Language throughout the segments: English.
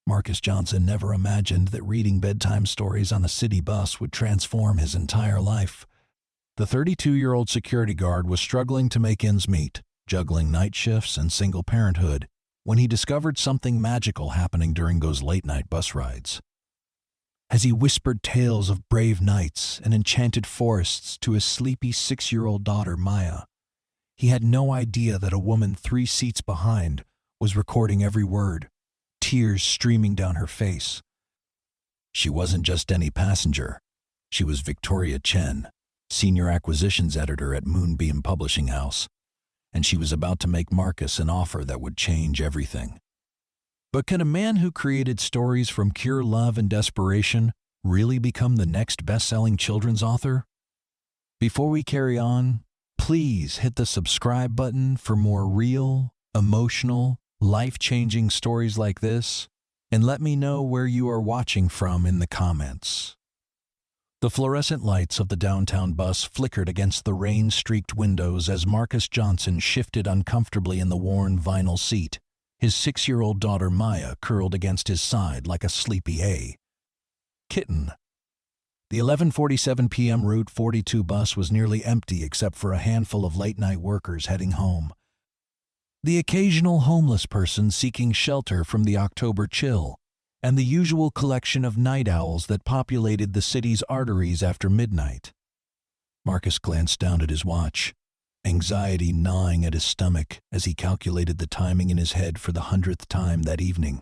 Marcus Johnson never imagined that reading bedtime stories on a city bus would transform his entire life. The 32-year-old security guard was struggling to make ends meet, juggling night shifts and single parenthood, when he discovered something magical happening during those late-night bus rides. As he whispered tales of brave knights and enchanted forests to his sleepy 6-year-old daughter, Maya, he had no idea that a woman 3 seats behind was recording every word, tears streaming down her face. She wasn't just any passenger. She was Victoria Chen, Senior Acquisitions Editor at Moonbeam Publishing House, and she was about to make Marcus an offer that would change everything. But can a man who created stories from pure love and desperation really become the next best-selling children's author? Before we carry on, please hit the subscribe button for more real, emotional, life-changing stories like this, and let me know where you are watching from in the comments. The fluorescent lights of the downtown bus flickered against the rain-streaked windows as Marcus Johnson shifted uncomfortably in the worn vinyl seat, his 6-year-old daughter Maya curled against his side like a sleepy kitten. The 11:47 p.m. Route 42 bus was nearly empty except for a handful of late-night workers heading home. The occasional homeless person seeking shelter from the October chill, and the usual collection of night owls that populated the city's arteries after midnight. Marcus glanced down at his watch, anxiety gnawing at his stomach as he calculated the timing in his head for the 100th time that evening.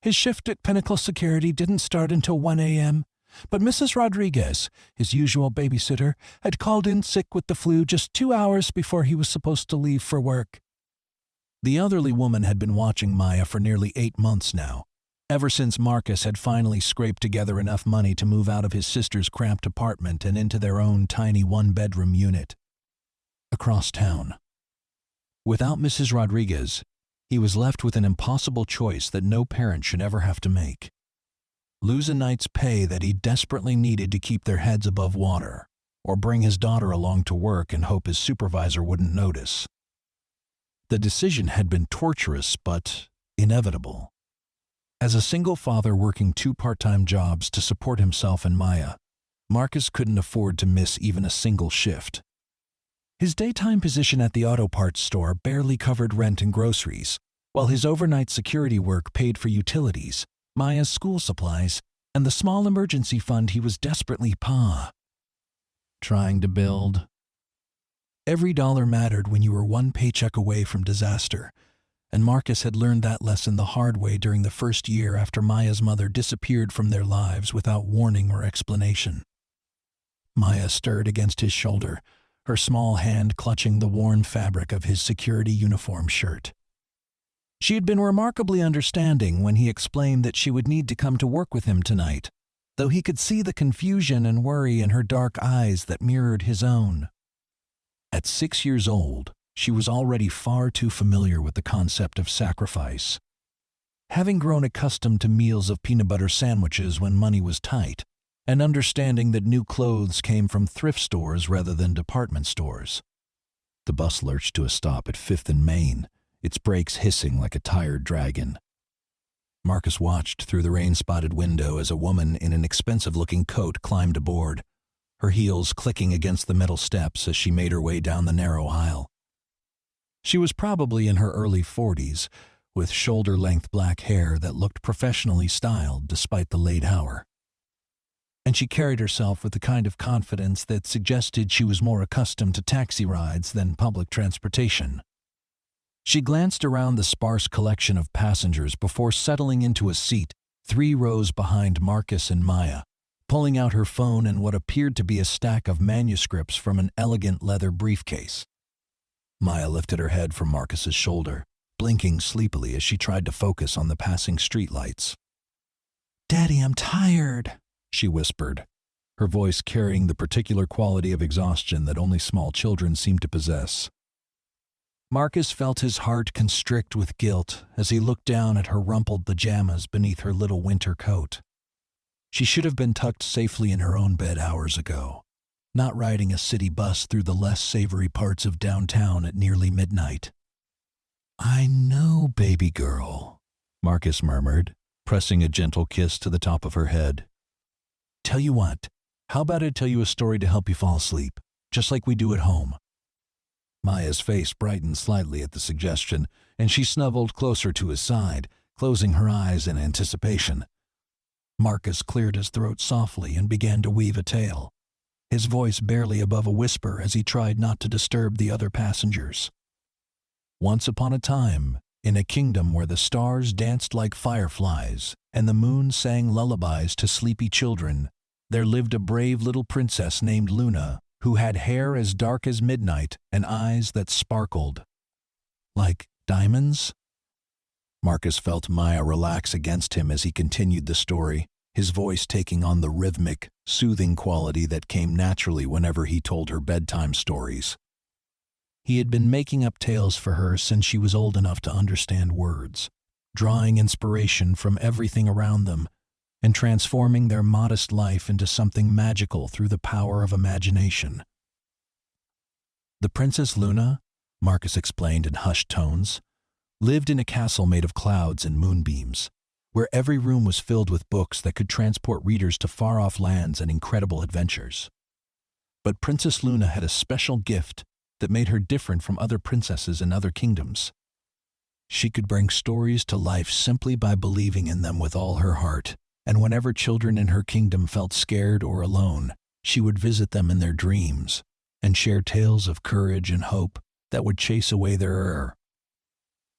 His shift at Pinnacle Security didn't start until 1 a.m., but Mrs. Rodriguez, his usual babysitter, had called in sick with the flu just 2 hours before he was supposed to leave for work. The elderly woman had been watching Maya for nearly 8 months now, ever since Marcus had finally scraped together enough money to move out of his sister's cramped apartment and into their own tiny one-bedroom unit across town. Without Mrs. Rodriguez, he was left with an impossible choice that no parent should ever have to make: lose a night's pay that he desperately needed to keep their heads above water, or bring his daughter along to work and hope his supervisor wouldn't notice. The decision had been torturous but inevitable. As a single father working 2 part-time jobs to support himself and Maya, Marcus couldn't afford to miss even a single shift. His daytime position at the auto parts store barely covered rent and groceries, while his overnight security work paid for utilities, Maya's school supplies, and the small emergency fund he was desperately trying to build. Every dollar mattered when you were one paycheck away from disaster, and Marcus had learned that lesson the hard way during the first year after Maya's mother disappeared from their lives without warning or explanation. Maya stirred against his shoulder, her small hand clutching the worn fabric of his security uniform shirt. She had been remarkably understanding when he explained that she would need to come to work with him tonight, though he could see the confusion and worry in her dark eyes that mirrored his own. At 6 years old, she was already far too familiar with the concept of sacrifice. Having grown accustomed to meals of peanut butter sandwiches when money was tight, and understanding that new clothes came from thrift stores rather than department stores. The bus lurched to a stop at 5th and Main, its brakes hissing like a tired dragon. Marcus watched through the rain-spotted window as a woman in an expensive-looking coat climbed aboard, her heels clicking against the metal steps as she made her way down the narrow aisle. She was probably in her early 40s, with shoulder-length black hair that looked professionally styled despite the late hour. And she carried herself with the kind of confidence that suggested she was more accustomed to taxi rides than public transportation. She glanced around the sparse collection of passengers before settling into a seat 3 rows behind Marcus and Maya, pulling out her phone and what appeared to be a stack of manuscripts from an elegant leather briefcase. Maya lifted her head from Marcus's shoulder, blinking sleepily as she tried to focus on the passing streetlights. "Daddy, I'm tired," she whispered, her voice carrying the particular quality of exhaustion that only small children seem to possess. Marcus felt his heart constrict with guilt as he looked down at her rumpled pajamas beneath her little winter coat. She should have been tucked safely in her own bed hours ago, not riding a city bus through the less savory parts of downtown at nearly midnight. "I know, baby girl," Marcus murmured, pressing a gentle kiss to the top of her head. "Tell you what, how about I tell you a story to help you fall asleep, just like we do at home?" Maya's face brightened slightly at the suggestion, and she snuggled closer to his side, closing her eyes in anticipation. Marcus cleared his throat softly and began to weave a tale, his voice barely above a whisper as he tried not to disturb the other passengers. Once upon a time, in a kingdom where the stars danced like fireflies and the moon sang lullabies to sleepy children, there lived a brave little princess named Luna, who had hair as dark as midnight and eyes that sparkled. Like diamonds? Marcus felt Maya relax against him as he continued the story, his voice taking on the rhythmic, soothing quality that came naturally whenever he told her bedtime stories. He had been making up tales for her since she was old enough to understand words, drawing inspiration from everything around them, and transforming their modest life into something magical through the power of imagination. The Princess Luna, Marcus explained in hushed tones, lived in a castle made of clouds and moonbeams, where every room was filled with books that could transport readers to far-off lands and incredible adventures. But Princess Luna had a special gift that made her different from other princesses in other kingdoms. She could bring stories to life simply by believing in them with all her heart, and whenever children in her kingdom felt scared or alone, she would visit them in their dreams and share tales of courage and hope that would chase away their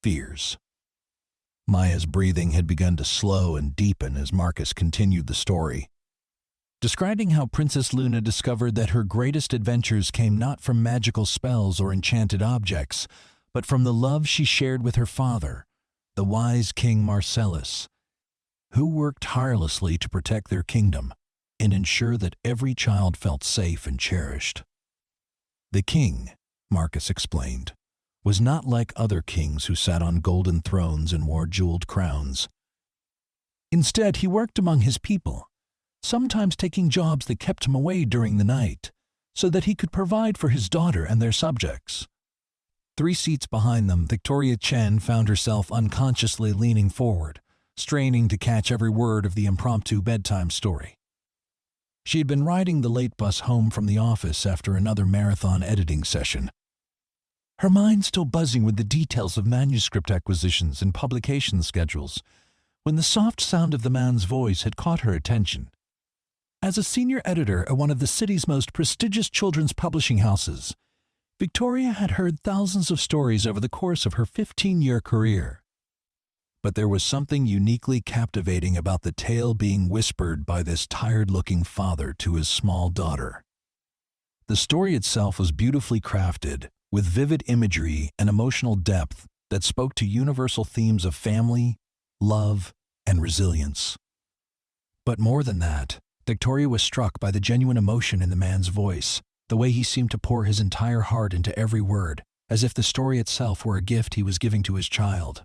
fears. Maya's breathing had begun to slow and deepen as Marcus continued the story, describing how Princess Luna discovered that her greatest adventures came not from magical spells or enchanted objects, but from the love she shared with her father, the wise King Marcellus, who worked tirelessly to protect their kingdom and ensure that every child felt safe and cherished. The king, Marcus explained, was not like other kings who sat on golden thrones and wore jeweled crowns. Instead, he worked among his people, sometimes taking jobs that kept him away during the night, so that he could provide for his daughter and their subjects. 3 seats behind them, Victoria Chen found herself unconsciously leaning forward, straining to catch every word of the impromptu bedtime story. She had been riding the late bus home from the office after another marathon editing session, her mind still buzzing with the details of manuscript acquisitions and publication schedules, when the soft sound of the man's voice had caught her attention. As a senior editor at one of the city's most prestigious children's publishing houses, Victoria had heard thousands of stories over the course of her 15-year career. But there was something uniquely captivating about the tale being whispered by this tired-looking father to his small daughter. The story itself was beautifully crafted, with vivid imagery and emotional depth that spoke to universal themes of family, love, and resilience. But more than that, Victoria was struck by the genuine emotion in the man's voice, the way he seemed to pour his entire heart into every word, as if the story itself were a gift he was giving to his child.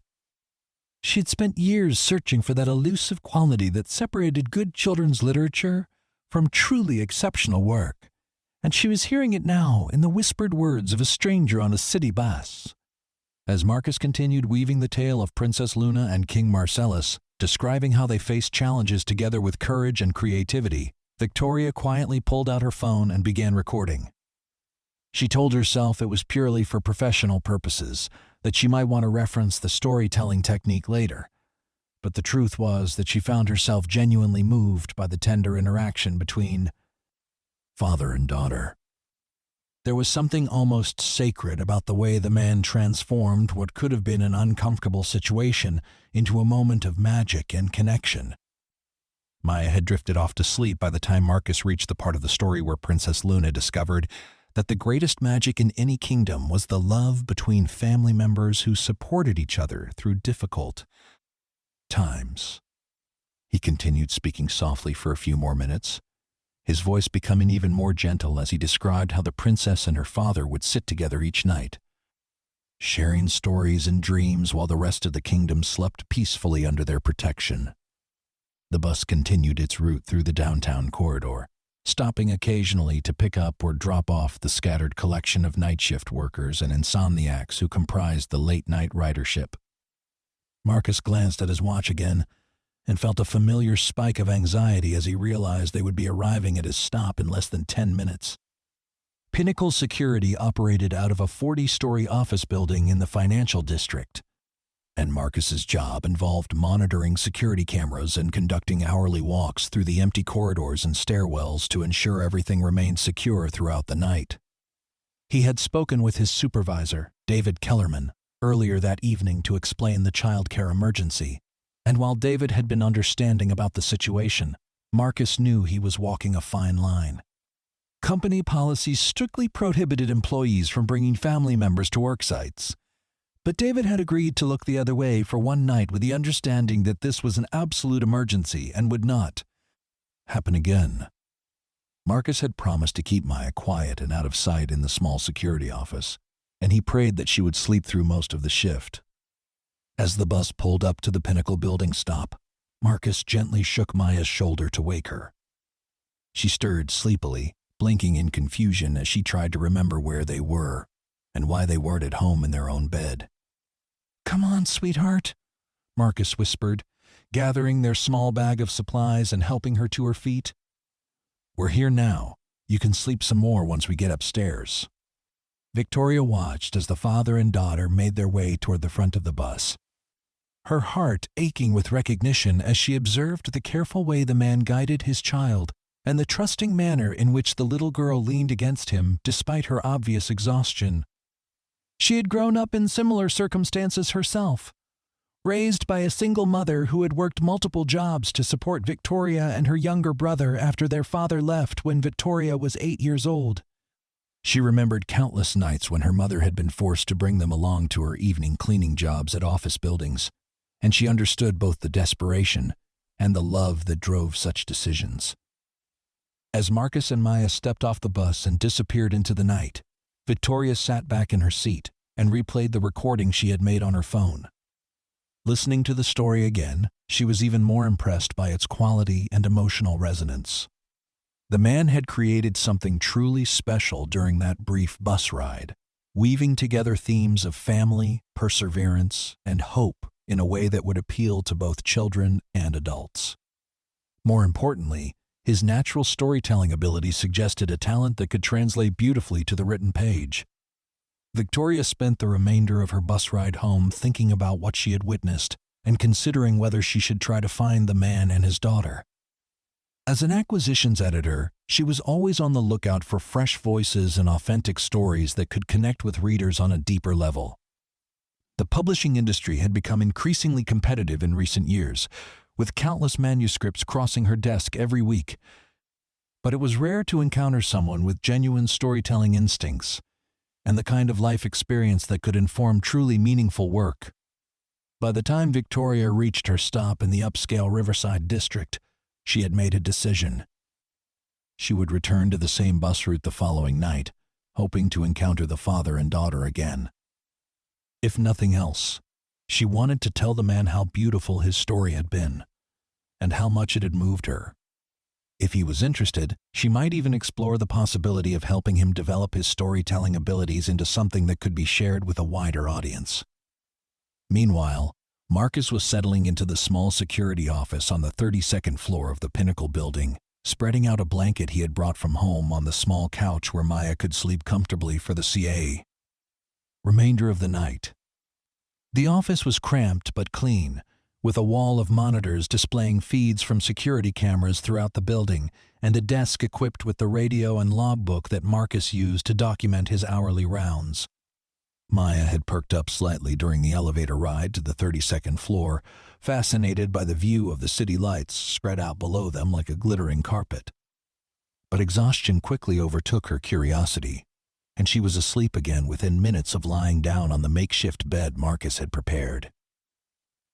She had spent years searching for that elusive quality that separated good children's literature from truly exceptional work, and she was hearing it now in the whispered words of a stranger on a city bus. As Marcus continued weaving the tale of Princess Luna and King Marcellus, describing how they faced challenges together with courage and creativity, Victoria quietly pulled out her phone and began recording. She told herself it was purely for professional purposes, that she might want to reference the storytelling technique later. But the truth was that she found herself genuinely moved by the tender interaction between father and daughter. There was something almost sacred about the way the man transformed what could have been an uncomfortable situation into a moment of magic and connection. Maya had drifted off to sleep by the time Marcus reached the part of the story where Princess Luna discovered that the greatest magic in any kingdom was the love between family members who supported each other through difficult times. He continued speaking softly for a few more minutes, his voice becoming even more gentle as he described how the princess and her father would sit together each night, sharing stories and dreams while the rest of the kingdom slept peacefully under their protection. The bus continued its route through the downtown corridor, stopping occasionally to pick up or drop off the scattered collection of night shift workers and insomniacs who comprised the late-night ridership. Marcus glanced at his watch again, and felt a familiar spike of anxiety as he realized they would be arriving at his stop in less than 10 minutes. Pinnacle Security operated out of a 40-story office building in the financial district, and Marcus's job involved monitoring security cameras and conducting hourly walks through the empty corridors and stairwells to ensure everything remained secure throughout the night. He had spoken with his supervisor, David Kellerman, earlier that evening to explain the childcare emergency, and while David had been understanding about the situation, Marcus knew he was walking a fine line. Company policies strictly prohibited employees from bringing family members to work sites, but David had agreed to look the other way for one night with the understanding that this was an absolute emergency and would not happen again. Marcus had promised to keep Maya quiet and out of sight in the small security office, and he prayed that she would sleep through most of the shift. As the bus pulled up to the Pinnacle building stop, Marcus gently shook Maya's shoulder to wake her. She stirred sleepily, blinking in confusion as she tried to remember where they were and why they weren't at home in their own bed. "Come on, sweetheart," Marcus whispered, gathering their small bag of supplies and helping her to her feet. "We're here now. You can sleep some more once we get upstairs." Victoria watched as the father and daughter made their way toward the front of the bus, her heart aching with recognition as she observed the careful way the man guided his child and the trusting manner in which the little girl leaned against him despite her obvious exhaustion. She had grown up in similar circumstances herself, raised by a single mother who had worked multiple jobs to support Victoria and her younger brother after their father left when Victoria was 8 years old. She remembered countless nights when her mother had been forced to bring them along to her evening cleaning jobs at office buildings, and she understood both the desperation and the love that drove such decisions. As Marcus and Maya stepped off the bus and disappeared into the night, Victoria sat back in her seat and replayed the recording she had made on her phone. Listening to the story again, she was even more impressed by its quality and emotional resonance. The man had created something truly special during that brief bus ride, weaving together themes of family, perseverance, and hope in a way that would appeal to both children and adults. More importantly, his natural storytelling ability suggested a talent that could translate beautifully to the written page. Victoria spent the remainder of her bus ride home thinking about what she had witnessed and considering whether she should try to find the man and his daughter. As an acquisitions editor, she was always on the lookout for fresh voices and authentic stories that could connect with readers on a deeper level. The publishing industry had become increasingly competitive in recent years, with countless manuscripts crossing her desk every week. But it was rare to encounter someone with genuine storytelling instincts and the kind of life experience that could inform truly meaningful work. By the time Victoria reached her stop in the upscale Riverside district, she had made a decision. She would return to the same bus route the following night, hoping to encounter the father and daughter again. If nothing else, she wanted to tell the man how beautiful his story had been, and how much it had moved her. If he was interested, she might even explore the possibility of helping him develop his storytelling abilities into something that could be shared with a wider audience. Meanwhile, Marcus was settling into the small security office on the 32nd floor of the Pinnacle building, spreading out a blanket he had brought from home on the small couch where Maya could sleep comfortably for the remainder of the night. The office was cramped but clean, with a wall of monitors displaying feeds from security cameras throughout the building and a desk equipped with the radio and logbook that Marcus used to document his hourly rounds. Maya had perked up slightly during the elevator ride to the 32nd floor, fascinated by the view of the city lights spread out below them like a glittering carpet. But exhaustion quickly overtook her curiosity, and she was asleep again within minutes of lying down on the makeshift bed Marcus had prepared.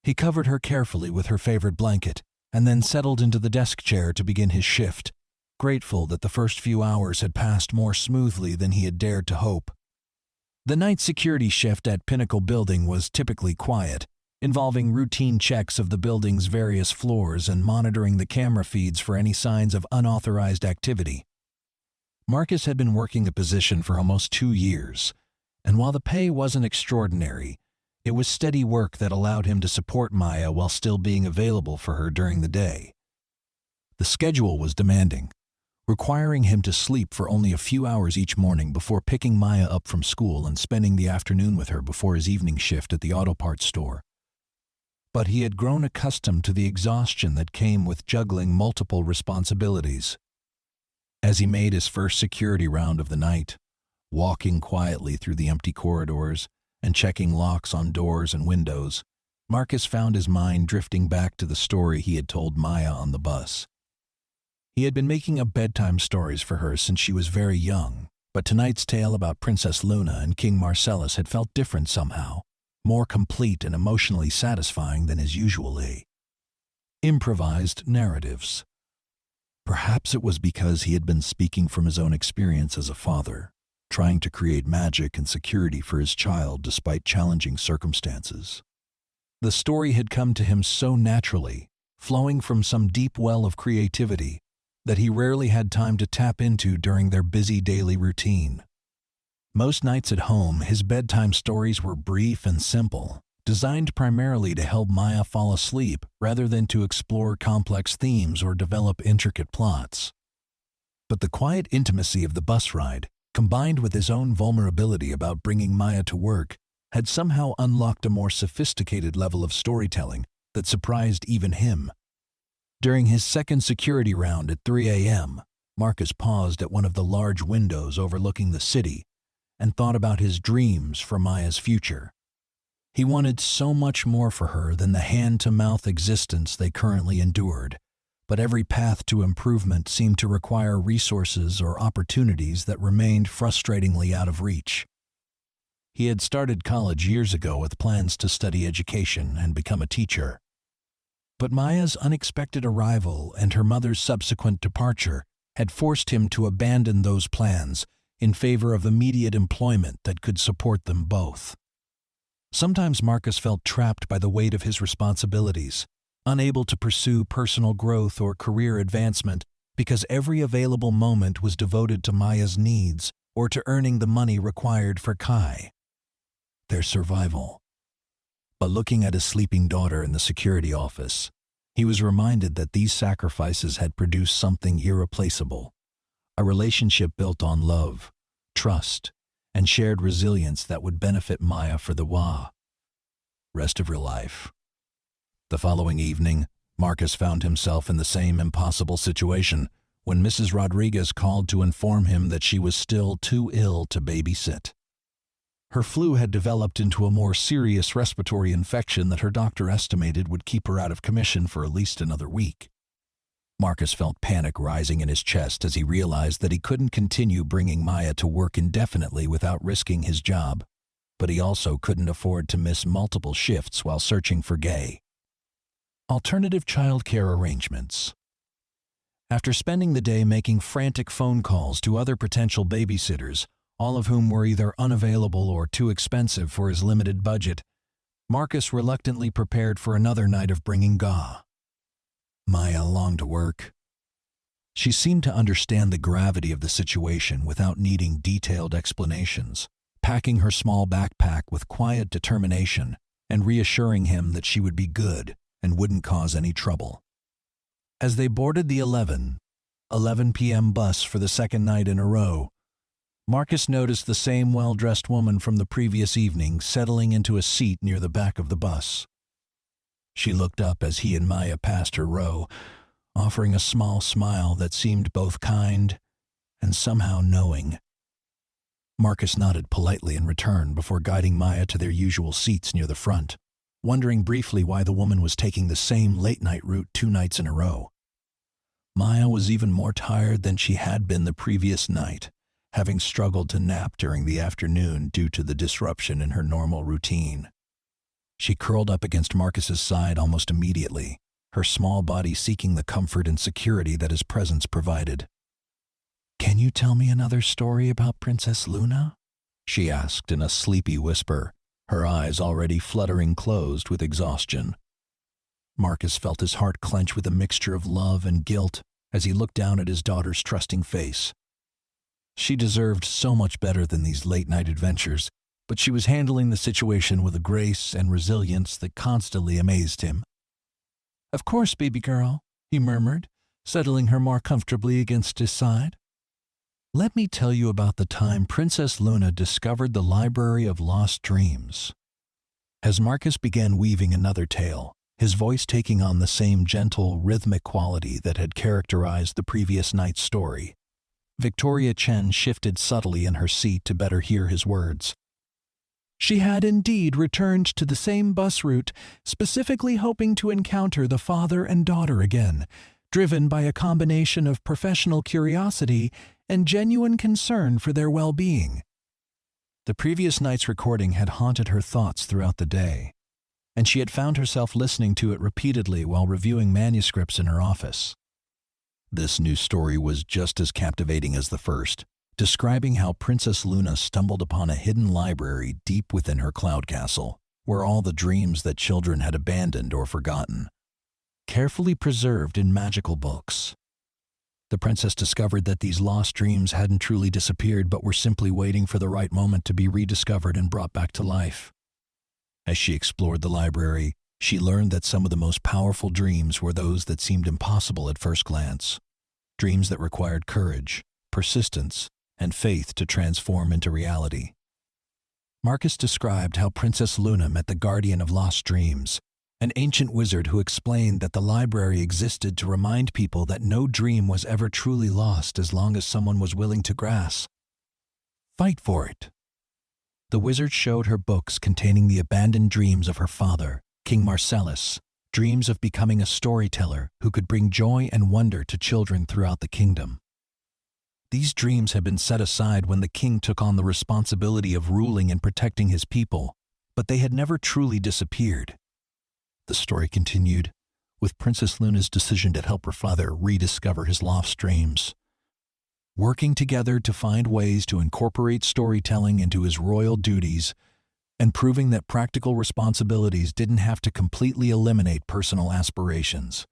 He covered her carefully with her favorite blanket and then settled into the desk chair to begin his shift, grateful that the first few hours had passed more smoothly than he had dared to hope. The night security shift at Pinnacle Building was typically quiet, involving routine checks of the building's various floors and monitoring the camera feeds for any signs of unauthorized activity. Marcus had been working the position for almost 2 years, and while the pay wasn't extraordinary, It was steady work that allowed him to support Maya while still being available for her during the day. The schedule was demanding, requiring him to sleep for only a few hours each morning before picking Maya up from school and spending the afternoon with her before his evening shift at the auto parts store. But he had grown accustomed to the exhaustion that came with juggling multiple responsibilities. As he made his first security round of the night, walking quietly through the empty corridors and checking locks on doors and windows, Marcus found his mind drifting back to the story he had told Maya on the bus. He had been making up bedtime stories for her since she was very young, but tonight's tale about Princess Luna and King Marcellus had felt different somehow, more complete and emotionally satisfying than his usually improvised narratives. Perhaps it was because he had been speaking from his own experience as a father, trying to create magic and security for his child despite challenging circumstances. The story had come to him so naturally, flowing from some deep well of creativity, that he rarely had time to tap into during their busy daily routine. Most nights at home, his bedtime stories were brief and simple, designed primarily to help Maya fall asleep rather than to explore complex themes or develop intricate plots. But the quiet intimacy of the bus ride, combined with his own vulnerability about bringing Maya to work, had somehow unlocked a more sophisticated level of storytelling that surprised even him. During his second security round at 3 a.m., Marcus paused at one of the large windows overlooking the city and thought about his dreams for Maya's future. He wanted so much more for her than the hand-to-mouth existence they currently endured, but every path to improvement seemed to require resources or opportunities that remained frustratingly out of reach. He had started college years ago with plans to study education and become a teacher. But Maya's unexpected arrival and her mother's subsequent departure had forced him to abandon those plans in favor of immediate employment that could support them both. Sometimes Marcus felt trapped by the weight of his responsibilities, unable to pursue personal growth or career advancement because every available moment was devoted to Maya's needs or to earning the money required for Kai, their survival. But looking at his sleeping daughter in the security office, he was reminded that these sacrifices had produced something irreplaceable, a relationship built on love, trust, and shared resilience that would benefit Maya for the rest of her life. The following evening, Marcus found himself in the same impossible situation when Mrs. Rodriguez called to inform him that she was still too ill to babysit. Her flu had developed into a more serious respiratory infection that her doctor estimated would keep her out of commission for at least another week. Marcus felt panic rising in his chest as he realized that he couldn't continue bringing Maya to work indefinitely without risking his job, but he also couldn't afford to miss multiple shifts while searching for alternative childcare arrangements. After spending the day making frantic phone calls to other potential babysitters, all of whom were either unavailable or too expensive for his limited budget, Marcus reluctantly prepared for another night of bringing Maya along to work. She seemed to understand the gravity of the situation without needing detailed explanations, packing her small backpack with quiet determination and reassuring him that she would be good and wouldn't cause any trouble. As they boarded the 11 p.m. bus for the second night in a row, Marcus noticed the same well-dressed woman from the previous evening settling into a seat near the back of the bus. She looked up as he and Maya passed her row, offering a small smile that seemed both kind and somehow knowing. Marcus nodded politely in return before guiding Maya to their usual seats near the front, wondering briefly why the woman was taking the same late-night route 2 nights in a row. Maya was even more tired than she had been the previous night, having struggled to nap during the afternoon due to the disruption in her normal routine. She curled up against Marcus's side almost immediately, her small body seeking the comfort and security that his presence provided. "Can you tell me another story about Princess Luna?" she asked in a sleepy whisper, her eyes already fluttering closed with exhaustion. Marcus felt his heart clench with a mixture of love and guilt as he looked down at his daughter's trusting face. She deserved so much better than these late-night adventures, but she was handling the situation with a grace and resilience that constantly amazed him. "Of course, baby girl," he murmured, settling her more comfortably against his side. "Let me tell you about the time Princess Luna discovered the Library of Lost Dreams." As Marcus began weaving another tale, his voice taking on the same gentle, rhythmic quality that had characterized the previous night's story, Victoria Chen shifted subtly in her seat to better hear his words. She had indeed returned to the same bus route, specifically hoping to encounter the father and daughter again, driven by a combination of professional curiosity and genuine concern for their well-being. The previous night's recording had haunted her thoughts throughout the day, and she had found herself listening to it repeatedly while reviewing manuscripts in her office. This new story was just as captivating as the first, describing how Princess Luna stumbled upon a hidden library deep within her cloud castle, where all the dreams that children had abandoned or forgotten, carefully preserved in magical books. The princess discovered that these lost dreams hadn't truly disappeared but were simply waiting for the right moment to be rediscovered and brought back to life. As she explored the library, she learned that some of the most powerful dreams were those that seemed impossible at first glance, dreams that required courage, persistence, and faith to transform into reality. Marcus described how Princess Luna met the guardian of lost dreams, an ancient wizard who explained that the library existed to remind people that no dream was ever truly lost as long as someone was willing to fight for it. The wizard showed her books containing the abandoned dreams of her father, King Marcellus, dreams of becoming a storyteller who could bring joy and wonder to children throughout the kingdom. These dreams had been set aside when the king took on the responsibility of ruling and protecting his people, but they had never truly disappeared. The story continued, with Princess Luna's decision to help her father rediscover his lost dreams. Working together to find ways to incorporate storytelling into his royal duties, and proving that practical responsibilities didn't have to completely eliminate personal aspirations.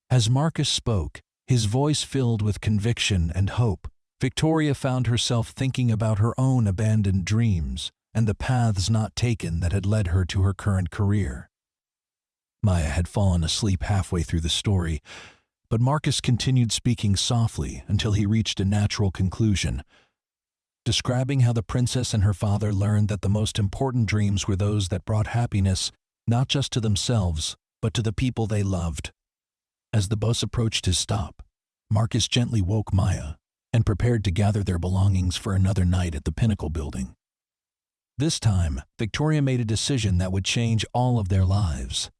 As Marcus spoke, his voice filled with conviction and hope, Victoria found herself thinking about her own abandoned dreams and the paths not taken that had led her to her current career. Maya had fallen asleep halfway through the story, but Marcus continued speaking softly until he reached a natural conclusion, describing how the princess and her father learned that the most important dreams were those that brought happiness not just to themselves, but to the people they loved. As the bus approached his stop, Marcus gently woke Maya and prepared to gather their belongings for another night at the Pinnacle building. This time, Victoria made a decision that would change all of their lives.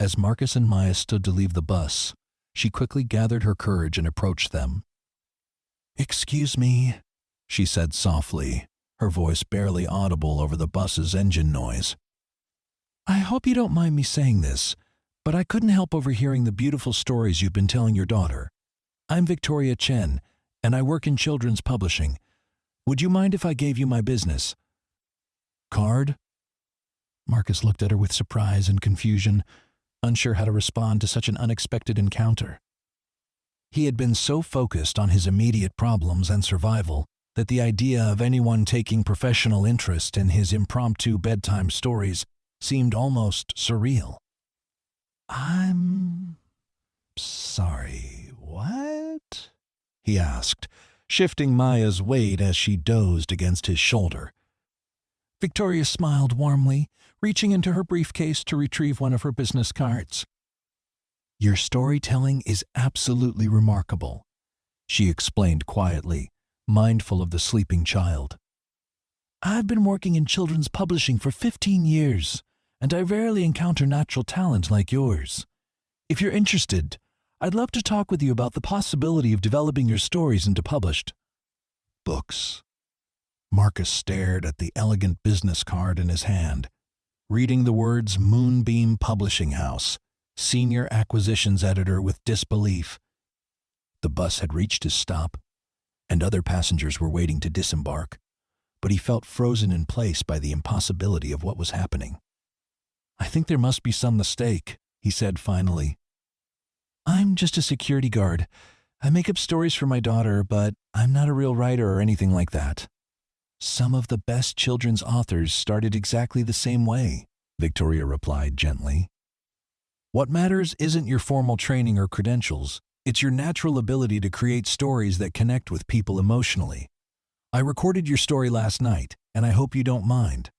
As Marcus and Maya stood to leave the bus, she quickly gathered her courage and approached them. "Excuse me," she said softly, her voice barely audible over the bus's engine noise. "I hope you don't mind me saying this, but I couldn't help overhearing the beautiful stories you've been telling your daughter. I'm Victoria Chen, and I work in children's publishing. Would you mind if I gave you my business card?" Marcus looked at her with surprise and confusion, unsure how to respond to such an unexpected encounter. He had been so focused on his immediate problems and survival that the idea of anyone taking professional interest in his impromptu bedtime stories seemed almost surreal. "I'm sorry, what?" he asked, shifting Maya's weight as she dozed against his shoulder. Victoria smiled warmly, reaching into her briefcase to retrieve one of her business cards. "Your storytelling is absolutely remarkable," she explained quietly, mindful of the sleeping child. "I've been working in children's publishing for 15 years, and I rarely encounter natural talent like yours. If you're interested, I'd love to talk with you about the possibility of developing your stories into published books." Marcus stared at the elegant business card in his hand, reading the words Moonbeam Publishing House, Senior Acquisitions Editor, with disbelief. The bus had reached his stop, and other passengers were waiting to disembark, but he felt frozen in place by the impossibility of what was happening. "I think there must be some mistake," he said finally. "I'm just a security guard. I make up stories for my daughter, but I'm not a real writer or anything like that." Some of the best children's authors started exactly the same way, Victoria replied gently. What matters isn't your formal training or credentials, it's your natural ability to create stories that connect with people emotionally. I recorded your story last night, and I hope you don't mind.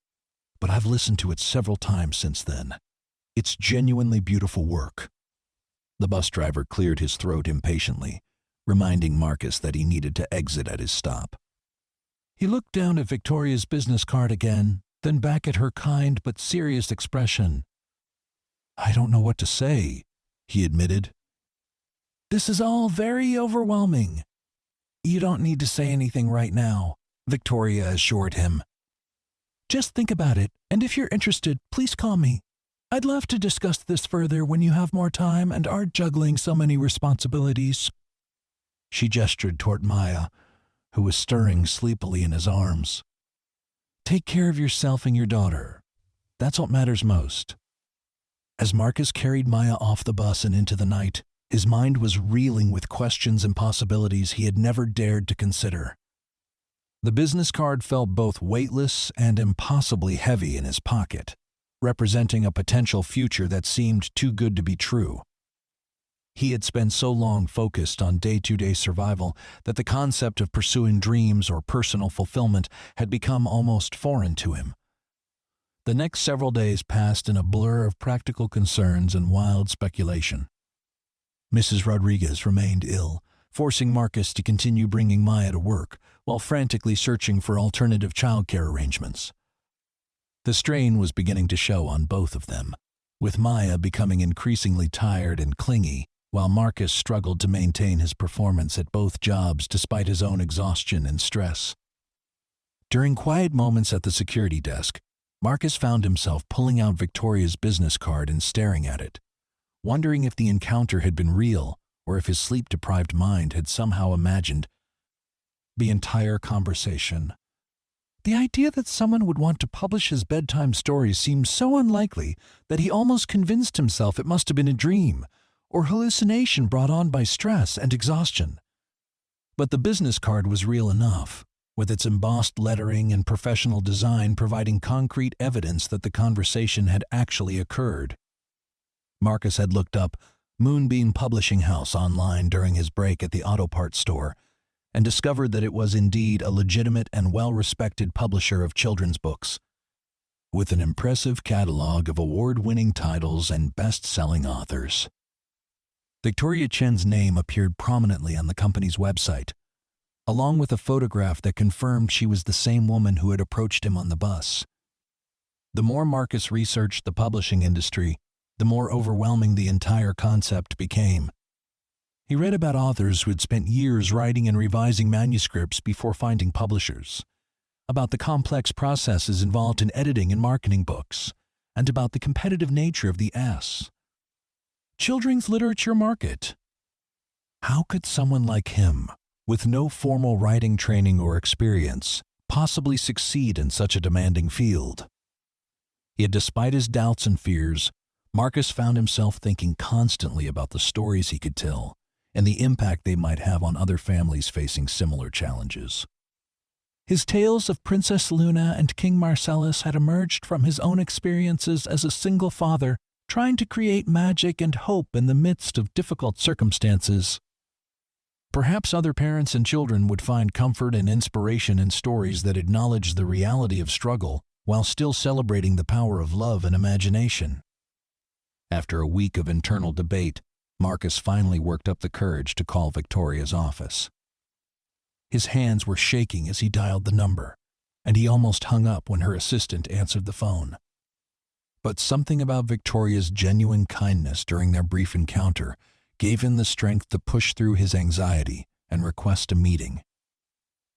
But I've listened to it several times since then. It's genuinely beautiful work. The bus driver cleared his throat impatiently, reminding Marcus that he needed to exit at his stop. He looked down at Victoria's business card again, then back at her kind but serious expression. I don't know what to say, he admitted. This is all very overwhelming. You don't need to say anything right now, Victoria assured him. Just think about it, and if you're interested, please call me. I'd love to discuss this further when you have more time and aren't juggling so many responsibilities. She gestured toward Maya, who was stirring sleepily in his arms. Take care of yourself and your daughter. That's what matters most. As Marcus carried Maya off the bus and into the night, his mind was reeling with questions and possibilities he had never dared to consider. The business card felt both weightless and impossibly heavy in his pocket, representing a potential future that seemed too good to be true. He had spent so long focused on day-to-day survival that the concept of pursuing dreams or personal fulfillment had become almost foreign to him. The next several days passed in a blur of practical concerns and wild speculation. Mrs. Rodriguez remained ill, forcing Marcus to continue bringing Maya to work while frantically searching for alternative childcare arrangements. The strain was beginning to show on both of them, with Maya becoming increasingly tired and clingy, while Marcus struggled to maintain his performance at both jobs despite his own exhaustion and stress. During quiet moments at the security desk, Marcus found himself pulling out Victoria's business card and staring at it, wondering if the encounter had been real or if his sleep-deprived mind had somehow imagined the entire conversation. The idea that someone would want to publish his bedtime stories seemed so unlikely that he almost convinced himself it must have been a dream or hallucination brought on by stress and exhaustion. But the business card was real enough, with its embossed lettering and professional design providing concrete evidence that the conversation had actually occurred. Marcus had looked up Moonbeam Publishing House online during his break at the auto parts store and discovered that it was indeed a legitimate and well-respected publisher of children's books, with an impressive catalog of award-winning titles and best-selling authors. Victoria Chen's name appeared prominently on the company's website, along with a photograph that confirmed she was the same woman who had approached him on the bus. The more Marcus researched the publishing industry, the more overwhelming the entire concept became. He read about authors who had spent years writing and revising manuscripts before finding publishers, about the complex processes involved in editing and marketing books, and about the competitive nature of the children's literature market. How could someone like him, with no formal writing training or experience, possibly succeed in such a demanding field? Yet despite his doubts and fears, Marcus found himself thinking constantly about the stories he could tell and the impact they might have on other families facing similar challenges. His tales of Princess Luna and King Marcellus had emerged from his own experiences as a single father trying to create magic and hope in the midst of difficult circumstances. Perhaps other parents and children would find comfort and inspiration in stories that acknowledge the reality of struggle while still celebrating the power of love and imagination. After a week of internal debate, Marcus finally worked up the courage to call Victoria's office. His hands were shaking as he dialed the number, and he almost hung up when her assistant answered the phone. But something about Victoria's genuine kindness during their brief encounter gave him the strength to push through his anxiety and request a meeting.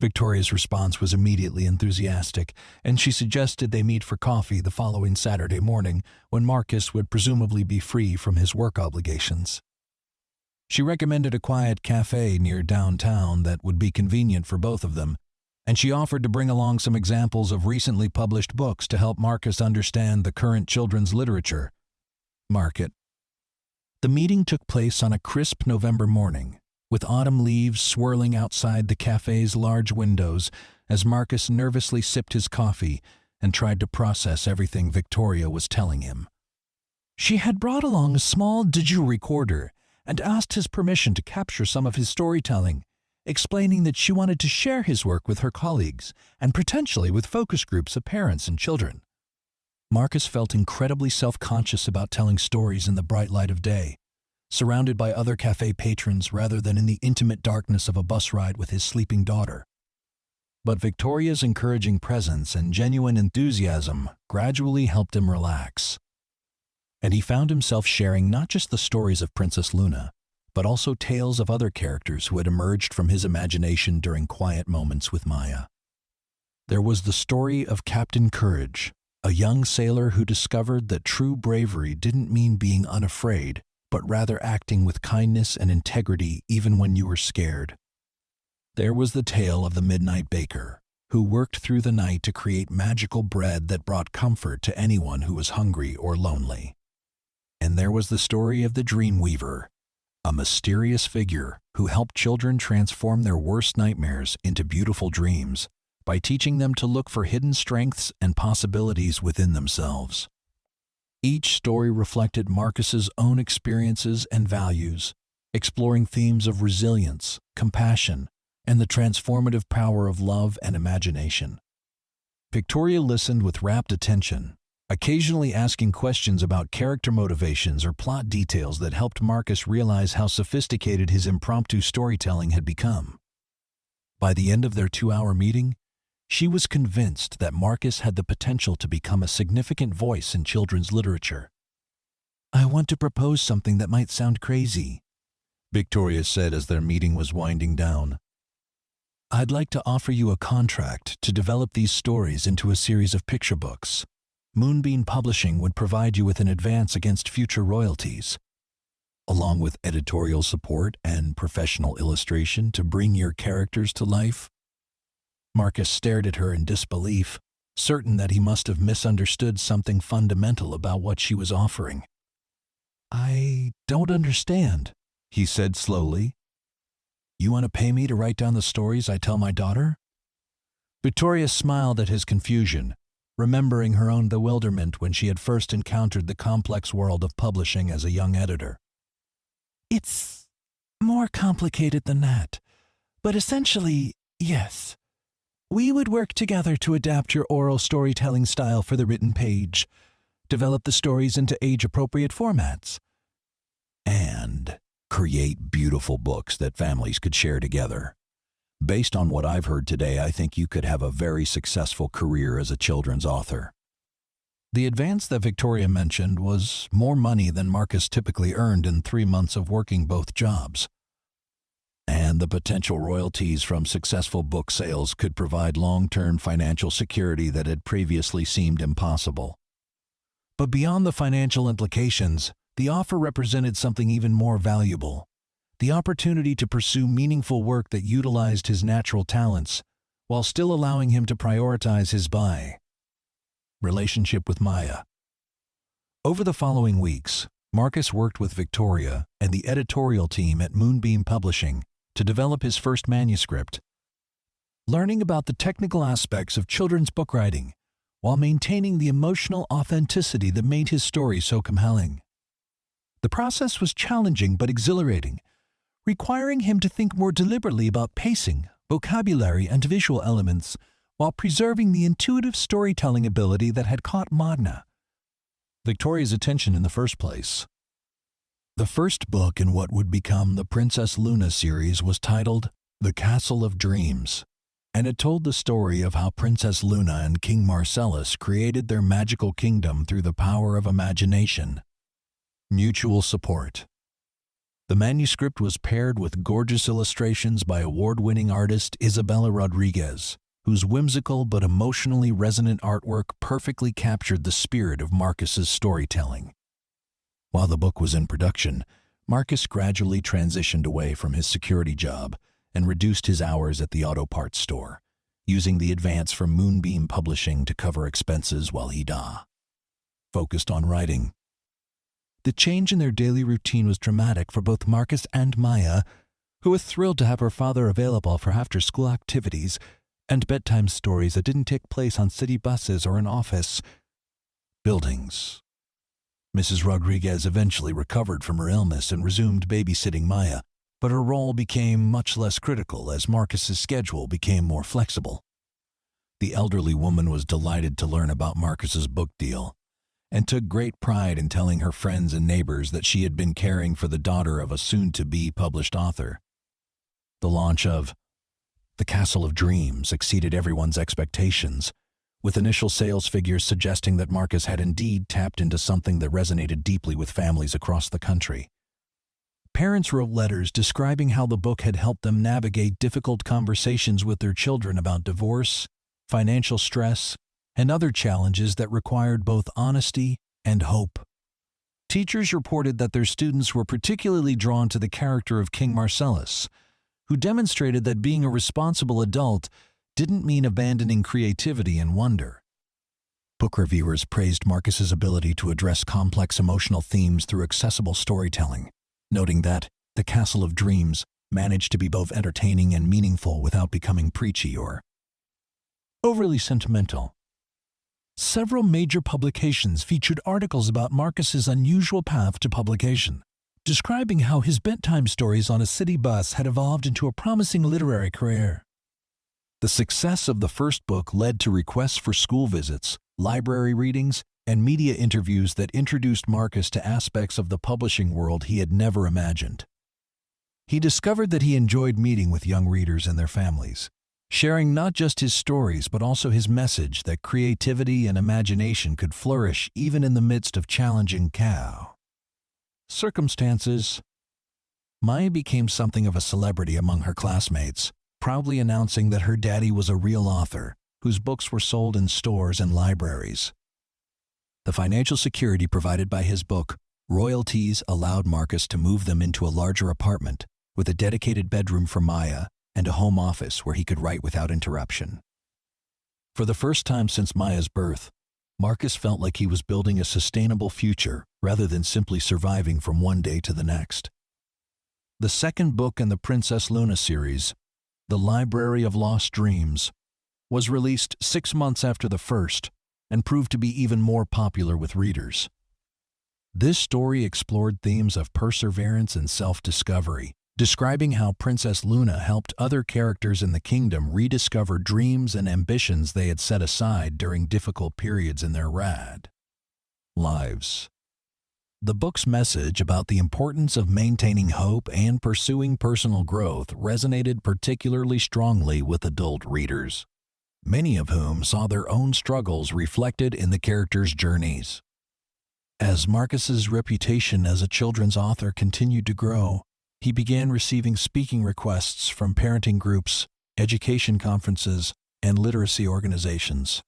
Victoria's response was immediately enthusiastic, and she suggested they meet for coffee the following Saturday morning when Marcus would presumably be free from his work obligations. She recommended a quiet cafe near downtown that would be convenient for both of them, and she offered to bring along some examples of recently published books to help Marcus understand the current children's literature market. The meeting took place on a crisp November morning, with autumn leaves swirling outside the cafe's large windows as Marcus nervously sipped his coffee and tried to process everything Victoria was telling him. She had brought along a small digital recorder and asked his permission to capture some of his storytelling, explaining that she wanted to share his work with her colleagues and potentially with focus groups of parents and children. Marcus felt incredibly self-conscious about telling stories in the bright light of day, surrounded by other cafe patrons rather than in the intimate darkness of a bus ride with his sleeping daughter. But Victoria's encouraging presence and genuine enthusiasm gradually helped him relax. And he found himself sharing not just the stories of Princess Luna, but also tales of other characters who had emerged from his imagination during quiet moments with Maya. There was the story of Captain Courage, a young sailor who discovered that true bravery didn't mean being unafraid, but rather acting with kindness and integrity even when you were scared. There was the tale of the Midnight Baker, who worked through the night to create magical bread that brought comfort to anyone who was hungry or lonely. And there was the story of the Dream Weaver, a mysterious figure who helped children transform their worst nightmares into beautiful dreams by teaching them to look for hidden strengths and possibilities within themselves. Each story reflected Marcus's own experiences and values, exploring themes of resilience, compassion, and the transformative power of love and imagination. Victoria listened with rapt attention, occasionally asking questions about character motivations or plot details that helped Marcus realize how sophisticated his impromptu storytelling had become. By the end of their 2-hour meeting, she was convinced that Marcus had the potential to become a significant voice in children's literature. "I want to propose something that might sound crazy," Victoria said as their meeting was winding down. "I'd like to offer you a contract to develop these stories into a series of picture books. Moonbeam Publishing would provide you with an advance against future royalties, along with editorial support and professional illustration to bring your characters to life." Marcus stared at her in disbelief, certain that he must have misunderstood something fundamental about what she was offering. "I don't understand," he said slowly. "You want to pay me to write down the stories I tell my daughter?" Victoria smiled at his confusion, remembering her own bewilderment when she had first encountered the complex world of publishing as a young editor. "It's more complicated than that, but essentially, yes. We would work together to adapt your oral storytelling style for the written page, develop the stories into age-appropriate formats, and create beautiful books that families could share together. Based on what I've heard today, I think you could have a very successful career as a children's author." The advance that Victoria mentioned was more money than Marcus typically earned in 3 months of working both jobs. And the potential royalties from successful book sales could provide long-term financial security that had previously seemed impossible. But beyond the financial implications, the offer represented something even more valuable: the opportunity to pursue meaningful work that utilized his natural talents, while still allowing him to prioritize his relationship with Maya. Over the following weeks, Marcus worked with Victoria and the editorial team at Moonbeam Publishing to develop his first manuscript, learning about the technical aspects of children's book writing, while maintaining the emotional authenticity that made his story so compelling. The process was challenging but exhilarating, requiring him to think more deliberately about pacing, vocabulary, and visual elements, while preserving the intuitive storytelling ability that had caught Victoria's attention in the first place. The first book in what would become the Princess Luna series was titled The Castle of Dreams, and it told the story of how Princess Luna and King Marcellus created their magical kingdom through the power of imagination. Mutual support. The manuscript was paired with gorgeous illustrations by award-winning artist Isabella Rodriguez, whose whimsical but emotionally resonant artwork perfectly captured the spirit of Marcus's storytelling. While the book was in production, Marcus gradually transitioned away from his security job and reduced his hours at the auto parts store, using the advance from Moonbeam Publishing to cover expenses while he focused on writing. The change in their daily routine was dramatic for both Marcus and Maya, who was thrilled to have her father available for after-school activities and bedtime stories that didn't take place on city buses or in office buildings. Mrs. Rodriguez eventually recovered from her illness and resumed babysitting Maya, but her role became much less critical as Marcus's schedule became more flexible. The elderly woman was delighted to learn about Marcus's book deal and took great pride in telling her friends and neighbors that she had been caring for the daughter of a soon-to-be published author. The launch of The Castle of Dreams exceeded everyone's expectations, with initial sales figures suggesting that Marcus had indeed tapped into something that resonated deeply with families across the country. Parents wrote letters describing how the book had helped them navigate difficult conversations with their children about divorce, financial stress, and other challenges that required both honesty and hope. Teachers reported that their students were particularly drawn to the character of King Marcellus, who demonstrated that being a responsible adult didn't mean abandoning creativity and wonder. Book reviewers praised Marcus's ability to address complex emotional themes through accessible storytelling, noting that The Castle of Dreams managed to be both entertaining and meaningful without becoming preachy or overly sentimental. Several major publications featured articles about Marcus's unusual path to publication, describing how his bedtime stories on a city bus had evolved into a promising literary career. The success of the first book led to requests for school visits, library readings, and media interviews that introduced Marcus to aspects of the publishing world he had never imagined. He discovered that he enjoyed meeting with young readers and their families, sharing not just his stories but also his message that creativity and imagination could flourish even in the midst of challenging circumstances. Maya became something of a celebrity among her classmates, proudly announcing that her daddy was a real author whose books were sold in stores and libraries. The financial security provided by his book, royalties, allowed Marcus to move them into a larger apartment with a dedicated bedroom for Maya and a home office where he could write without interruption. For the first time since Maya's birth, Marcus felt like he was building a sustainable future rather than simply surviving from one day to the next. The second book in the Princess Luna series, The Library of Lost Dreams, was released 6 months after the first and proved to be even more popular with readers. This story explored themes of perseverance and self-discovery, describing how Princess Luna helped other characters in the kingdom rediscover dreams and ambitions they had set aside during difficult periods in their lives. The book's message about the importance of maintaining hope and pursuing personal growth resonated particularly strongly with adult readers, many of whom saw their own struggles reflected in the characters' journeys. As Marcus's reputation as a children's author continued to grow, he began receiving speaking requests from parenting groups, education conferences, and literacy organizations.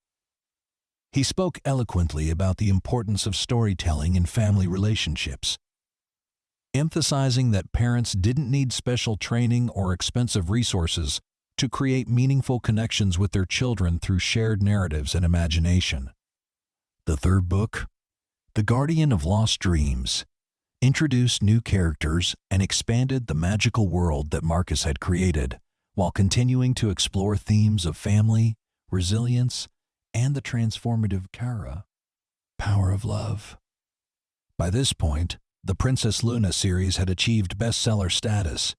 He spoke eloquently about the importance of storytelling in family relationships, emphasizing that parents didn't need special training or expensive resources to create meaningful connections with their children through shared narratives and imagination. The third book, The Guardian of Lost Dreams, introduced new characters and expanded the magical world that Marcus had created, while continuing to explore themes of family, resilience, and the transformative power of love. By this point, the Princess Luna series had achieved bestseller status,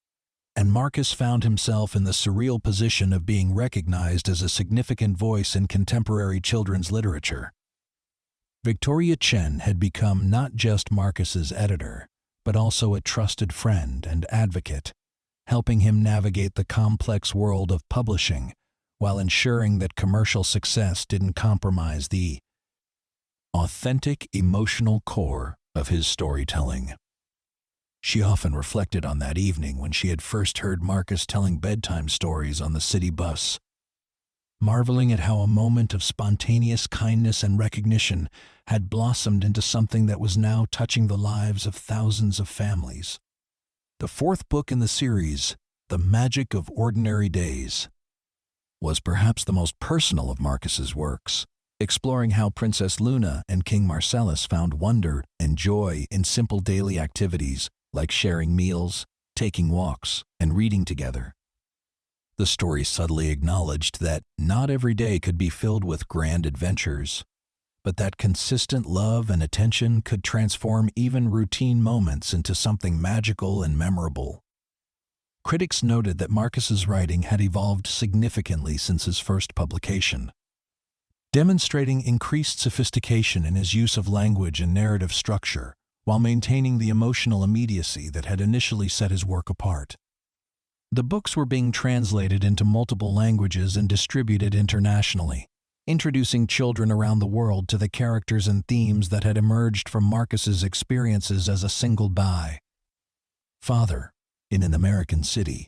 and Marcus found himself in the surreal position of being recognized as a significant voice in contemporary children's literature. Victoria Chen had become not just Marcus's editor, but also a trusted friend and advocate, helping him navigate the complex world of publishing while ensuring that commercial success didn't compromise the authentic emotional core of his storytelling. She often reflected on that evening when she had first heard Marcus telling bedtime stories on the city bus, marveling at how a moment of spontaneous kindness and recognition had blossomed into something that was now touching the lives of thousands of families. The fourth book in the series, The Magic of Ordinary Days, was perhaps the most personal of Marcus's works, exploring how Princess Luna and King Marcellus found wonder and joy in simple daily activities like sharing meals, taking walks, and reading together. The story subtly acknowledged that not every day could be filled with grand adventures, but that consistent love and attention could transform even routine moments into something magical and memorable. Critics noted that Marcus's writing had evolved significantly since his first publication, demonstrating increased sophistication in his use of language and narrative structure, while maintaining the emotional immediacy that had initially set his work apart. The books were being translated into multiple languages and distributed internationally, introducing children around the world to the characters and themes that had emerged from Marcus's experiences as a single father in an American city.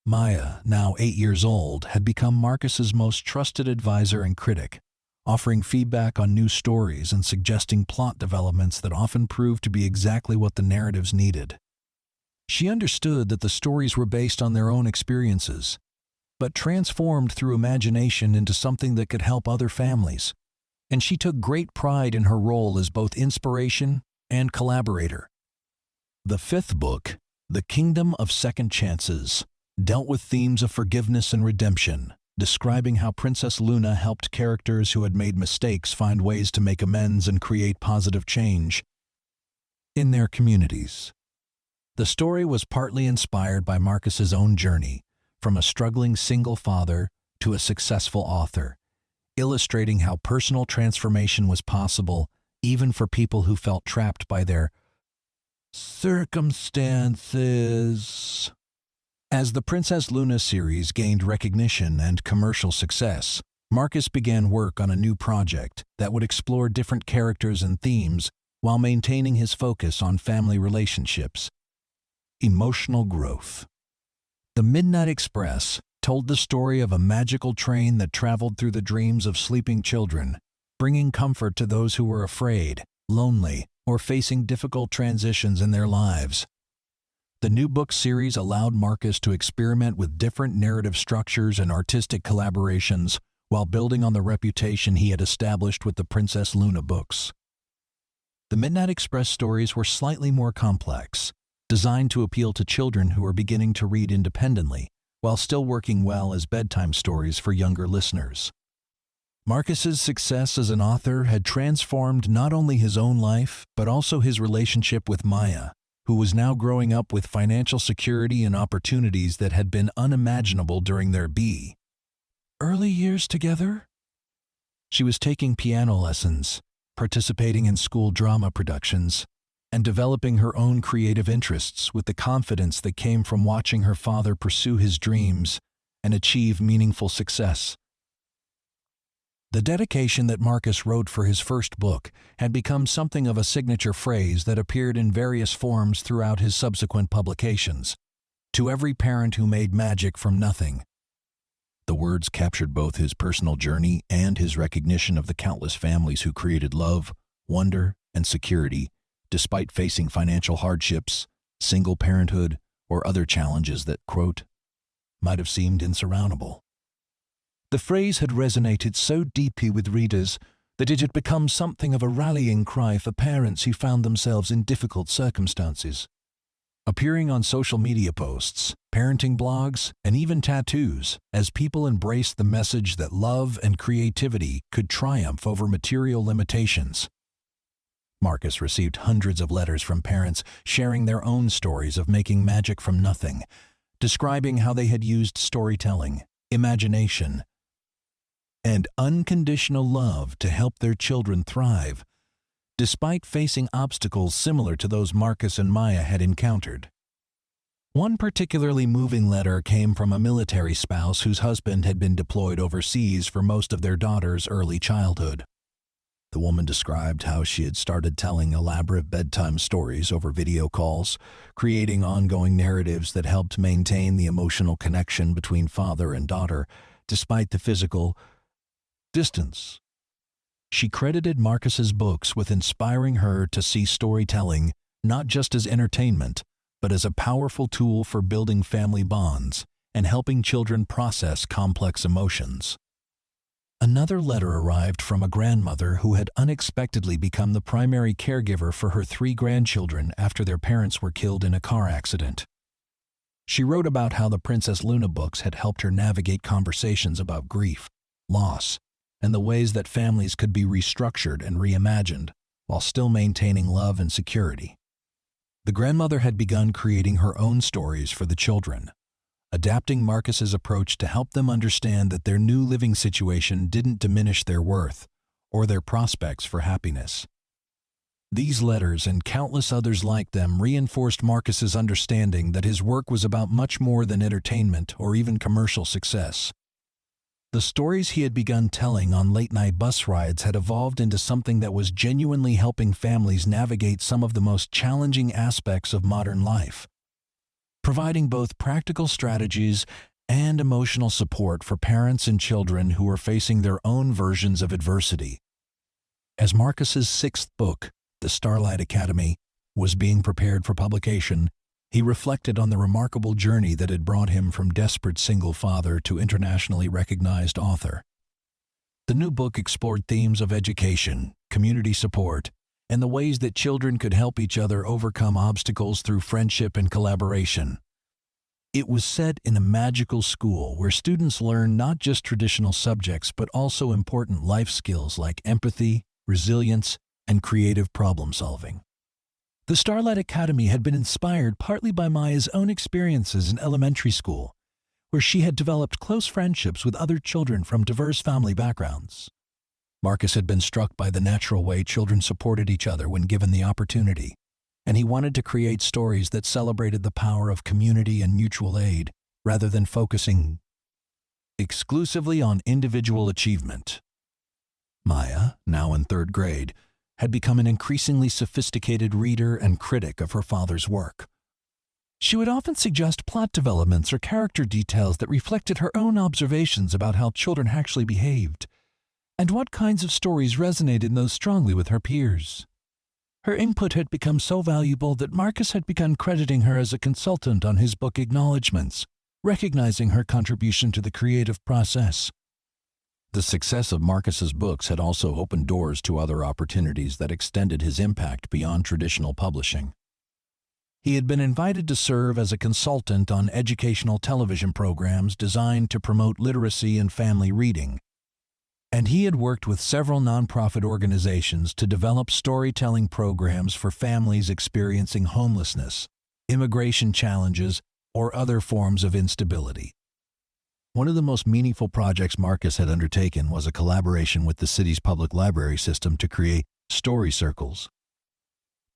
Maya, now 8 years old, had become Marcus's most trusted advisor and critic, offering feedback on new stories and suggesting plot developments that often proved to be exactly what the narratives needed. She understood that the stories were based on their own experiences, but transformed through imagination into something that could help other families, and she took great pride in her role as both inspiration and collaborator. The fifth book, The Kingdom of Second Chances, dealt with themes of forgiveness and redemption, describing how Princess Luna helped characters who had made mistakes find ways to make amends and create positive change in their communities. The story was partly inspired by Marcus's own journey, from a struggling single father to a successful author, illustrating how personal transformation was possible even for people who felt trapped by their circumstances. As the Princess Luna series gained recognition and commercial success, Marcus began work on a new project that would explore different characters and themes while maintaining his focus on family relationships. Emotional growth. The Midnight Express told the story of a magical train that traveled through the dreams of sleeping children, bringing comfort to those who were afraid, lonely, or facing difficult transitions in their lives. The new book series allowed Marcus to experiment with different narrative structures and artistic collaborations while building on the reputation he had established with the Princess Luna books. The Midnight Express stories were slightly more complex, designed to appeal to children who are beginning to read independently, while still working well as bedtime stories for younger listeners. Marcus's success as an author had transformed not only his own life, but also his relationship with Maya, who was now growing up with financial security and opportunities that had been unimaginable during their early years together. She was taking piano lessons, participating in school drama productions, and developing her own creative interests with the confidence that came from watching her father pursue his dreams and achieve meaningful success. The dedication that Marcus wrote for his first book had become something of a signature phrase that appeared in various forms throughout his subsequent publications. To every parent who made magic from nothing. The words captured both his personal journey and his recognition of the countless families who created love, wonder, and security, despite facing financial hardships, single parenthood, or other challenges that, quote, might have seemed insurmountable. The phrase had resonated so deeply with readers that it had become something of a rallying cry for parents who found themselves in difficult circumstances. Appearing on social media posts, parenting blogs, and even tattoos, as people embraced the message that love and creativity could triumph over material limitations. Marcus received hundreds of letters from parents sharing their own stories of making magic from nothing, describing how they had used storytelling, imagination, and unconditional love to help their children thrive, despite facing obstacles similar to those Marcus and Maya had encountered. One particularly moving letter came from a military spouse whose husband had been deployed overseas for most of their daughter's early childhood. The woman described how she had started telling elaborate bedtime stories over video calls, creating ongoing narratives that helped maintain the emotional connection between father and daughter, despite the physical distance. She credited Marcus's books with inspiring her to see storytelling not just as entertainment, but as a powerful tool for building family bonds and helping children process complex emotions. Another letter arrived from a grandmother who had unexpectedly become the primary caregiver for her 3 grandchildren after their parents were killed in a car accident. She wrote about how the Princess Luna books had helped her navigate conversations about grief, loss, and the ways that families could be restructured and reimagined while still maintaining love and security. The grandmother had begun creating her own stories for the children, adapting Marcus's approach to help them understand that their new living situation didn't diminish their worth or their prospects for happiness. These letters and countless others like them reinforced Marcus's understanding that his work was about much more than entertainment or even commercial success. The stories he had begun telling on late-night bus rides had evolved into something that was genuinely helping families navigate some of the most challenging aspects of modern life, providing both practical strategies and emotional support for parents and children who were facing their own versions of adversity. As Marcus's sixth book, The Starlight Academy, was being prepared for publication, he reflected on the remarkable journey that had brought him from desperate single father to internationally recognized author. The new book explored themes of education, community support, and the ways that children could help each other overcome obstacles through friendship and collaboration. It was set in a magical school where students learn not just traditional subjects but also important life skills like empathy, resilience, and creative problem-solving. The Starlight Academy had been inspired partly by Maya's own experiences in elementary school, where she had developed close friendships with other children from diverse family backgrounds. Marcus had been struck by the natural way children supported each other when given the opportunity, and he wanted to create stories that celebrated the power of community and mutual aid, rather than focusing exclusively on individual achievement. Maya, now in third grade, had become an increasingly sophisticated reader and critic of her father's work. She would often suggest plot developments or character details that reflected her own observations about how children actually behaved, and what kinds of stories resonated most strongly with her peers. Her input had become so valuable that Marcus had begun crediting her as a consultant on his book acknowledgments, recognizing her contribution to the creative process. The success of Marcus's books had also opened doors to other opportunities that extended his impact beyond traditional publishing. He had been invited to serve as a consultant on educational television programs designed to promote literacy and family reading, and he had worked with several nonprofit organizations to develop storytelling programs for families experiencing homelessness, immigration challenges, or other forms of instability. One of the most meaningful projects Marcus had undertaken was a collaboration with the city's public library system to create story circles.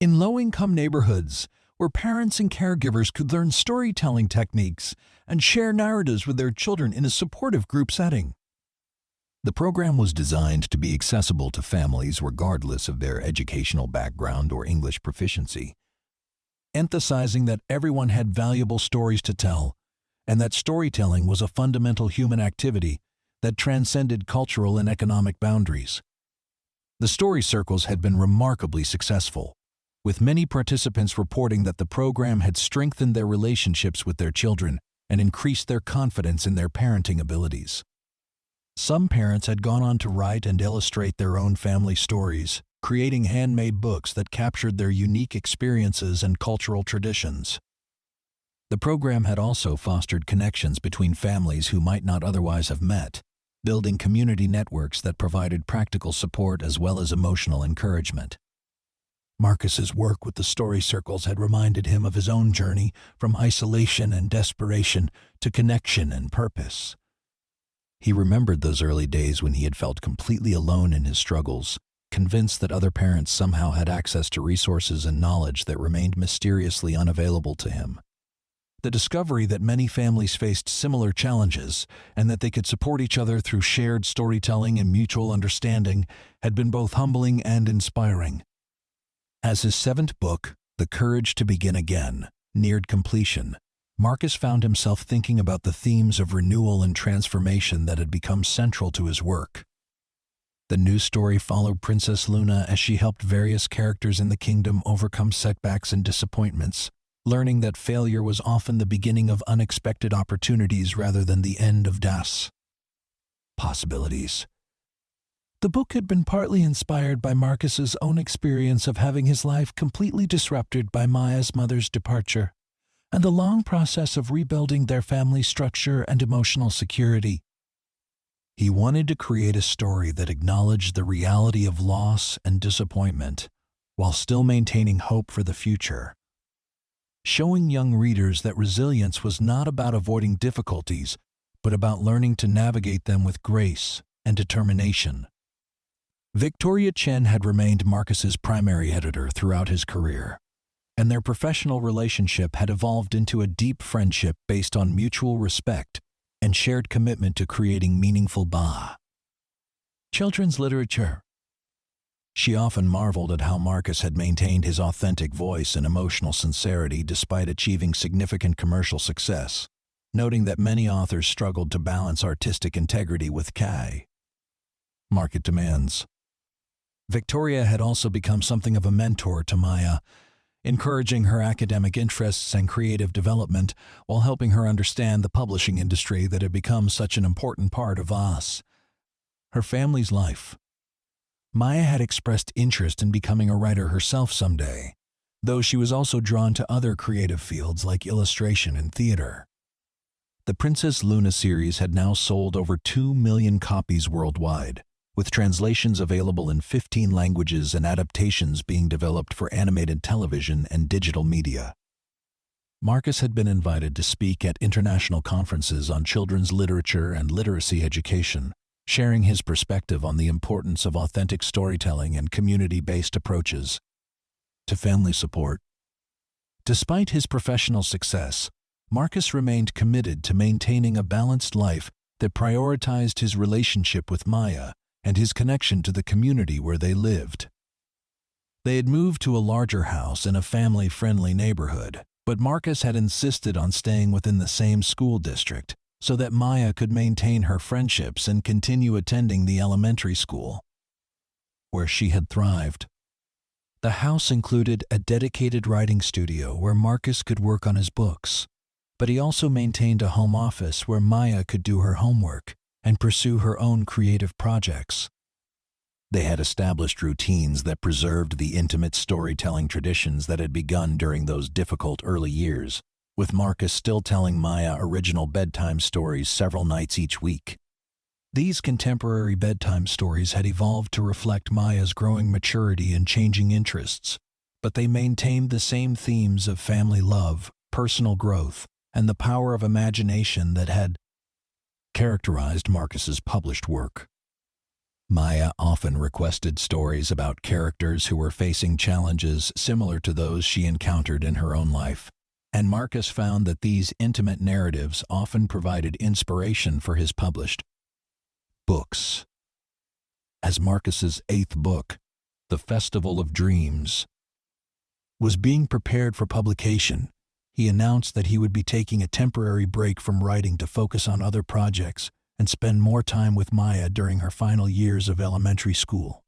In low-income neighborhoods, where parents and caregivers could learn storytelling techniques and share narratives with their children in a supportive group setting. The program was designed to be accessible to families regardless of their educational background or English proficiency, emphasizing that everyone had valuable stories to tell and that storytelling was a fundamental human activity that transcended cultural and economic boundaries. The story circles had been remarkably successful, with many participants reporting that the program had strengthened their relationships with their children and increased their confidence in their parenting abilities. Some parents had gone on to write and illustrate their own family stories, creating handmade books that captured their unique experiences and cultural traditions. The program had also fostered connections between families who might not otherwise have met, building community networks that provided practical support as well as emotional encouragement. Marcus's work with the story circles had reminded him of his own journey from isolation and desperation to connection and purpose. He remembered those early days when he had felt completely alone in his struggles, convinced that other parents somehow had access to resources and knowledge that remained mysteriously unavailable to him. The discovery that many families faced similar challenges and that they could support each other through shared storytelling and mutual understanding had been both humbling and inspiring. As his seventh book, The Courage to Begin Again, neared completion, Marcus found himself thinking about the themes of renewal and transformation that had become central to his work. The new story followed Princess Luna as she helped various characters in the kingdom overcome setbacks and disappointments, learning that failure was often the beginning of unexpected opportunities rather than the end of possibilities. The book had been partly inspired by Marcus's own experience of having his life completely disrupted by Maya's mother's departure, and the long process of rebuilding their family structure and emotional security. He wanted to create a story that acknowledged the reality of loss and disappointment while still maintaining hope for the future, showing young readers that resilience was not about avoiding difficulties, but about learning to navigate them with grace and determination. Victoria Chen had remained Marcus's primary editor throughout his career, and their professional relationship had evolved into a deep friendship based on mutual respect and shared commitment to creating meaningful children's literature. She often marveled at how Marcus had maintained his authentic voice and emotional sincerity despite achieving significant commercial success, noting that many authors struggled to balance artistic integrity with market demands. Victoria had also become something of a mentor to Maya, encouraging her academic interests and creative development while helping her understand the publishing industry that had become such an important part of her family's life. Maya had expressed interest in becoming a writer herself someday, though she was also drawn to other creative fields like illustration and theater. The Princess Luna series had now sold over 2 million copies worldwide, with translations available in 15 languages and adaptations being developed for animated television and digital media. Marcus had been invited to speak at international conferences on children's literature and literacy education, sharing his perspective on the importance of authentic storytelling and community-based approaches to family support. Despite his professional success, Marcus remained committed to maintaining a balanced life that prioritized his relationship with Maya and his connection to the community where they lived. They had moved to a larger house in a family-friendly neighborhood, but Marcus had insisted on staying within the same school district so that Maya could maintain her friendships and continue attending the elementary school, where she had thrived. The house included a dedicated writing studio where Marcus could work on his books, but he also maintained a home office where Maya could do her homework and pursue her own creative projects. They had established routines that preserved the intimate storytelling traditions that had begun during those difficult early years, with Marcus still telling Maya original bedtime stories several nights each week. These contemporary bedtime stories had evolved to reflect Maya's growing maturity and changing interests, but they maintained the same themes of family love, personal growth, and the power of imagination that had characterized Marcus's published work. Maya often requested stories about characters who were facing challenges similar to those she encountered in her own life, and Marcus found that these intimate narratives often provided inspiration for his published books. As Marcus's 8th book, The Festival of Dreams, was being prepared for publication, he announced that he would be taking a temporary break from writing to focus on other projects and spend more time with Maya during her final years of elementary school.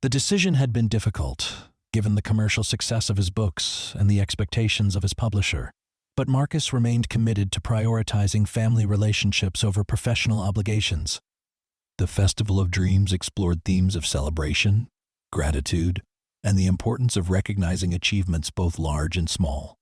The decision had been difficult, given the commercial success of his books and the expectations of his publisher, but Marcus remained committed to prioritizing family relationships over professional obligations. The Festival of Dreams explored themes of celebration, gratitude, and the importance of recognizing achievements both large and small.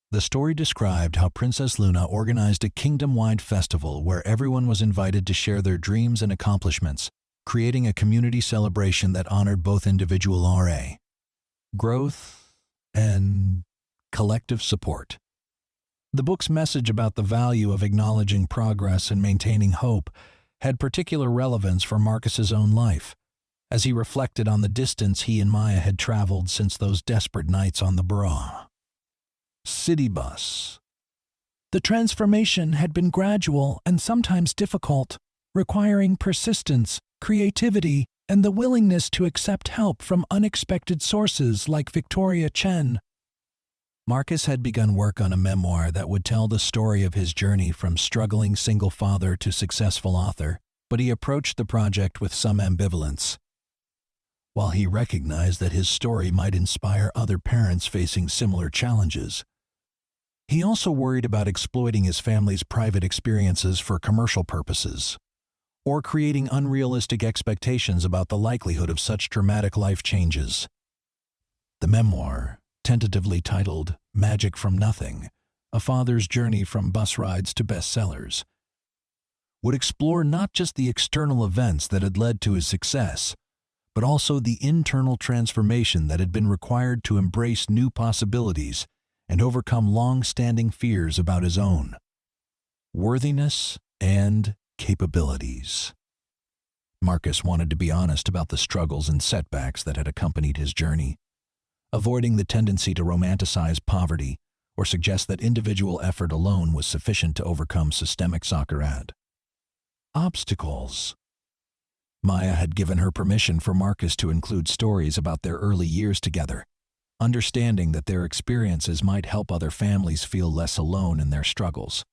The story described how Princess Luna organized a kingdom-wide festival where everyone was invited to share their dreams and accomplishments, creating a community celebration that honored both individual growth and collective support. The book's message about the value of acknowledging progress and maintaining hope had particular relevance for Marcus's own life, as he reflected on the distance he and Maya had traveled since those desperate nights on the city bus. The transformation had been gradual and sometimes difficult, requiring persistence, creativity, and the willingness to accept help from unexpected sources like Victoria Chen. Marcus had begun work on a memoir that would tell the story of his journey from struggling single father to successful author, but he approached the project with some ambivalence. While he recognized that his story might inspire other parents facing similar challenges, he also worried about exploiting his family's private experiences for commercial purposes, or creating unrealistic expectations about the likelihood of such dramatic life changes. The memoir, tentatively titled Magic from Nothing, A Father's Journey from Bus Rides to Bestsellers, would explore not just the external events that had led to his success, but also the internal transformation that had been required to embrace new possibilities and overcome long-standing fears about his own worthiness and capabilities. Marcus wanted to be honest about the struggles and setbacks that had accompanied his journey, avoiding the tendency to romanticize poverty or suggest that individual effort alone was sufficient to overcome systemic obstacles. Maya had given her permission for Marcus to include stories about their early years together, understanding that their experiences might help other families feel less alone in their struggles.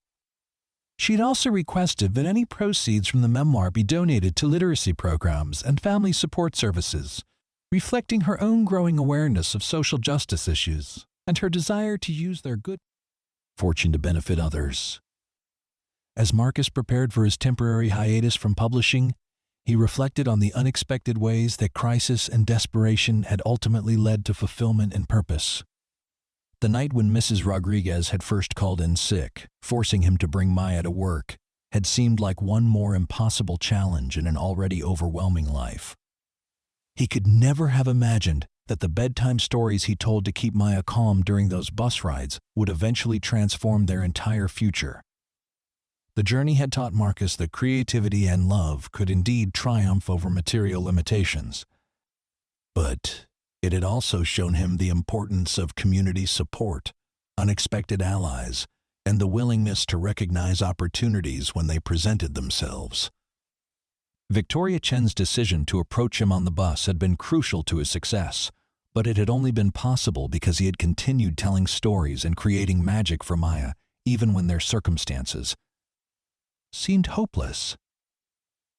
She'd also requested that any proceeds from the memoir be donated to literacy programs and family support services, reflecting her own growing awareness of social justice issues and her desire to use their good fortune to benefit others. As Marcus prepared for his temporary hiatus from publishing, he reflected on the unexpected ways that crisis and desperation had ultimately led to fulfillment and purpose. The night when Mrs. Rodriguez had first called in sick, forcing him to bring Maya to work, had seemed like one more impossible challenge in an already overwhelming life. He could never have imagined that the bedtime stories he told to keep Maya calm during those bus rides would eventually transform their entire future. The journey had taught Marcus that creativity and love could indeed triumph over material limitations. But it had also shown him the importance of community support, unexpected allies, and the willingness to recognize opportunities when they presented themselves. Victoria Chen's decision to approach him on the bus had been crucial to his success, but it had only been possible because he had continued telling stories and creating magic for Maya, even when their circumstances seemed hopeless.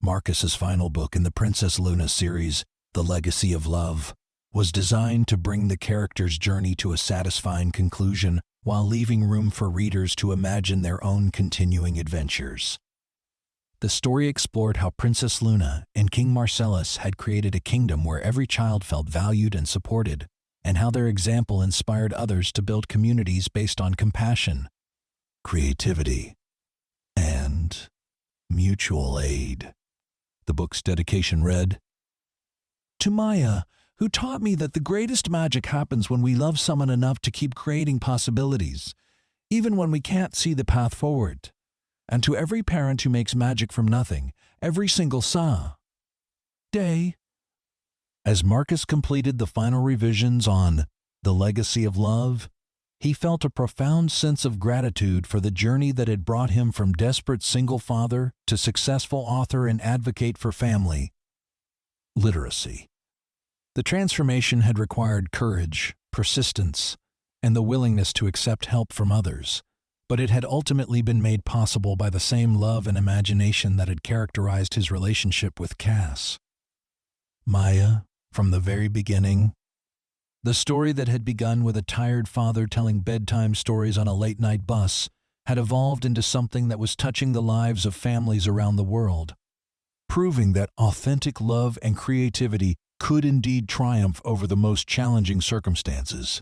Marcus's final book in the Princess Luna series, The Legacy of Love, was designed to bring the character's journey to a satisfying conclusion while leaving room for readers to imagine their own continuing adventures. The story explored how Princess Luna and King Marcellus had created a kingdom where every child felt valued and supported, and how their example inspired others to build communities based on compassion, creativity, and mutual aid. The book's dedication read, "To Maya, who taught me that the greatest magic happens when we love someone enough to keep creating possibilities, even when we can't see the path forward. And to every parent who makes magic from nothing, every single day." As Marcus completed the final revisions on The Legacy of Love, he felt a profound sense of gratitude for the journey that had brought him from desperate single father to successful author and advocate for family literacy. The transformation had required courage, persistence, and the willingness to accept help from others, but it had ultimately been made possible by the same love and imagination that had characterized his relationship with Cass. Maya, from the very beginning, the story that had begun with a tired father telling bedtime stories on a late-night bus had evolved into something that was touching the lives of families around the world, proving that authentic love and creativity could indeed triumph over the most challenging circumstances.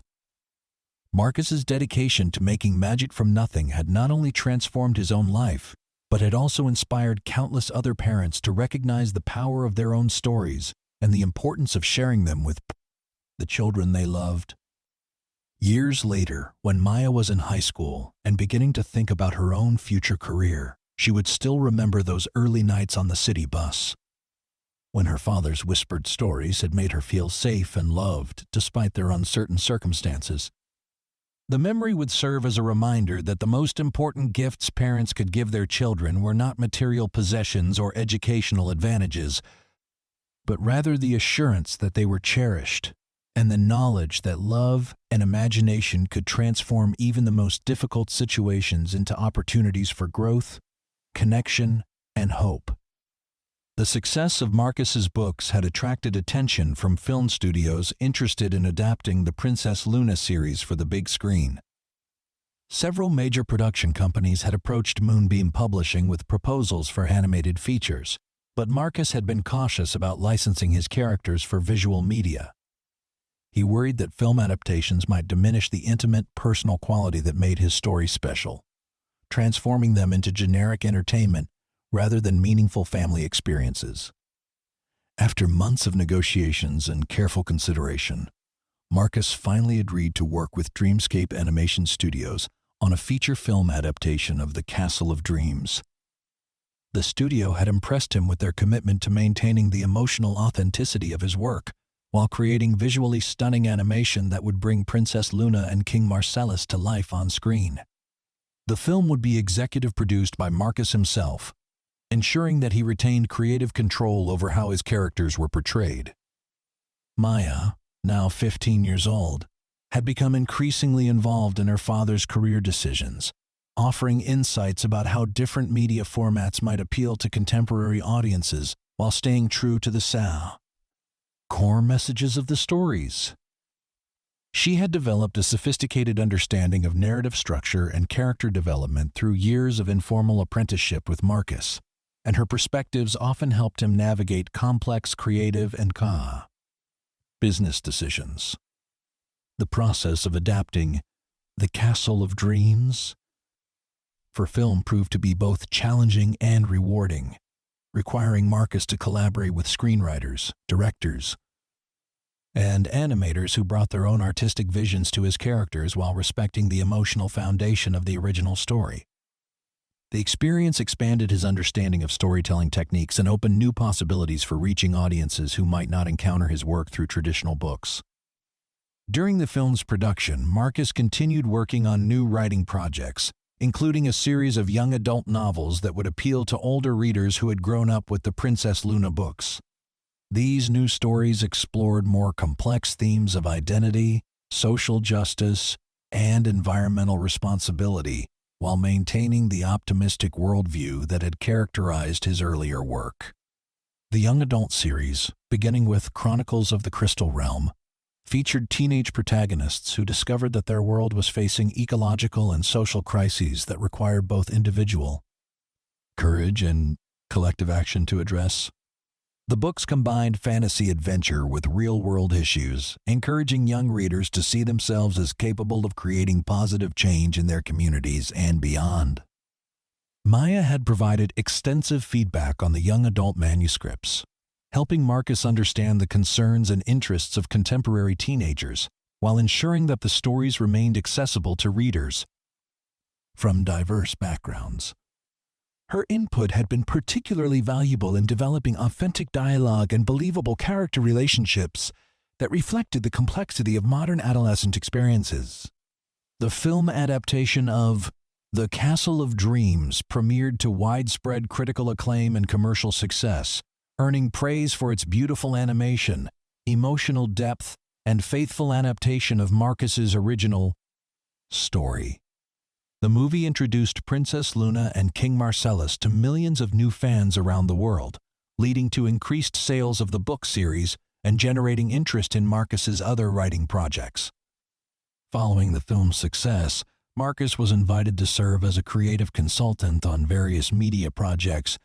Marcus's dedication to making magic from nothing had not only transformed his own life, but had also inspired countless other parents to recognize the power of their own stories and the importance of sharing them with the children they loved. Years later, when Maya was in high school and beginning to think about her own future career, she would still remember those early nights on the city bus, when her father's whispered stories had made her feel safe and loved despite their uncertain circumstances. The memory would serve as a reminder that the most important gifts parents could give their children were not material possessions or educational advantages, but rather the assurance that they were cherished and the knowledge that love and imagination could transform even the most difficult situations into opportunities for growth, connection, and hope. The success of Marcus's books had attracted attention from film studios interested in adapting the Princess Luna series for the big screen. Several major production companies had approached Moonbeam Publishing with proposals for animated features, but Marcus had been cautious about licensing his characters for visual media. He worried that film adaptations might diminish the intimate, personal quality that made his stories special, transforming them into generic entertainment rather than meaningful family experiences. After months of negotiations and careful consideration, Marcus finally agreed to work with Dreamscape Animation Studios on a feature film adaptation of The Castle of Dreams. The studio had impressed him with their commitment to maintaining the emotional authenticity of his work, while creating visually stunning animation that would bring Princess Luna and King Marcellus to life on screen. The film would be executive produced by Marcus himself, ensuring that he retained creative control over how his characters were portrayed. Maya, now 15 years old, had become increasingly involved in her father's career decisions, offering insights about how different media formats might appeal to contemporary audiences while staying true to the core messages of the stories. She had developed a sophisticated understanding of narrative structure and character development through years of informal apprenticeship with Marcus, and her perspectives often helped him navigate complex creative and business decisions. The process of adapting The Castle of Dreams for film proved to be both challenging and rewarding, requiring Marcus to collaborate with screenwriters, directors, and animators who brought their own artistic visions to his characters while respecting the emotional foundation of the original story. The experience expanded his understanding of storytelling techniques and opened new possibilities for reaching audiences who might not encounter his work through traditional books. During the film's production, Marcus continued working on new writing projects, including a series of young adult novels that would appeal to older readers who had grown up with the Princess Luna books. These new stories explored more complex themes of identity, social justice, and environmental responsibility, while maintaining the optimistic worldview that had characterized his earlier work. The young adult series, beginning with Chronicles of the Crystal Realm, featured teenage protagonists who discovered that their world was facing ecological and social crises that required both individual courage and collective action to address. The books combined fantasy adventure with real-world issues, encouraging young readers to see themselves as capable of creating positive change in their communities and beyond. Maya had provided extensive feedback on the young adult manuscripts, helping Marcus understand the concerns and interests of contemporary teenagers, while ensuring that the stories remained accessible to readers from diverse backgrounds. Her input had been particularly valuable in developing authentic dialogue and believable character relationships that reflected the complexity of modern adolescent experiences. The film adaptation of The Castle of Dreams premiered to widespread critical acclaim and commercial success, earning praise for its beautiful animation, emotional depth, and faithful adaptation of Marcus's original story. The movie introduced Princess Luna and King Marcellus to millions of new fans around the world, leading to increased sales of the book series and generating interest in Marcus's other writing projects. Following the film's success, Marcus was invited to serve as a creative consultant on various media projects,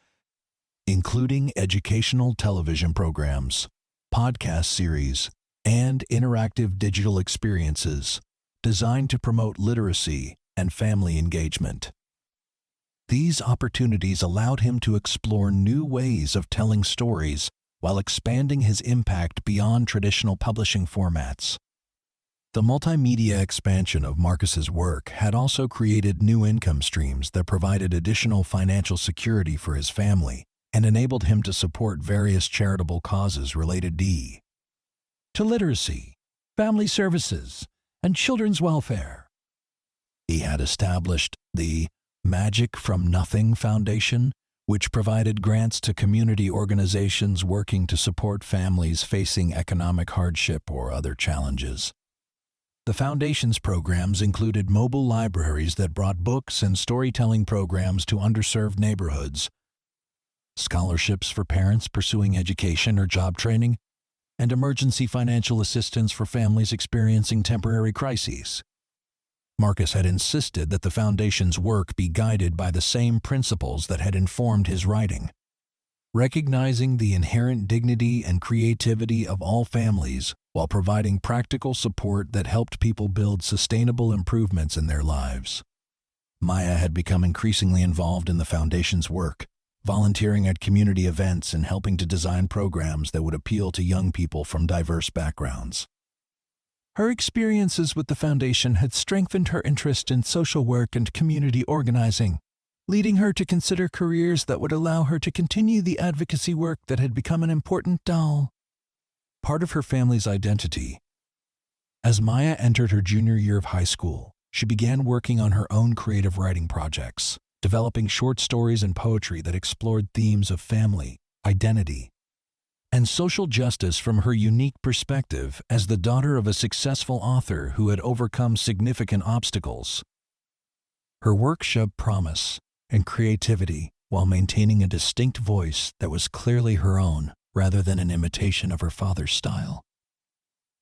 including educational television programs, podcast series, and interactive digital experiences designed to promote literacy and family engagement. These opportunities allowed him to explore new ways of telling stories while expanding his impact beyond traditional publishing formats. The multimedia expansion of Marcus's work had also created new income streams that provided additional financial security for his family and enabled him to support various charitable causes related to literacy, family services, and children's welfare. He had established the Magic from Nothing Foundation, which provided grants to community organizations working to support families facing economic hardship or other challenges. The foundation's programs included mobile libraries that brought books and storytelling programs to underserved neighborhoods, scholarships for parents pursuing education or job training, and emergency financial assistance for families experiencing temporary crises. Marcus had insisted that the Foundation's work be guided by the same principles that had informed his writing. Recognizing the inherent dignity and creativity of all families, while providing practical support that helped people build sustainable improvements in their lives. Maya had become increasingly involved in the Foundation's work, volunteering at community events and helping to design programs that would appeal to young people from diverse backgrounds. Her experiences with the Foundation had strengthened her interest in social work and community organizing, leading her to consider careers that would allow her to continue the advocacy work that had become an important part of her family's identity. As Maya entered her junior year of high school, she began working on her own creative writing projects, developing short stories and poetry that explored themes of family, identity, and social justice from her unique perspective as the daughter of a successful author who had overcome significant obstacles. Her work showed promise and creativity while maintaining a distinct voice that was clearly her own rather than an imitation of her father's style.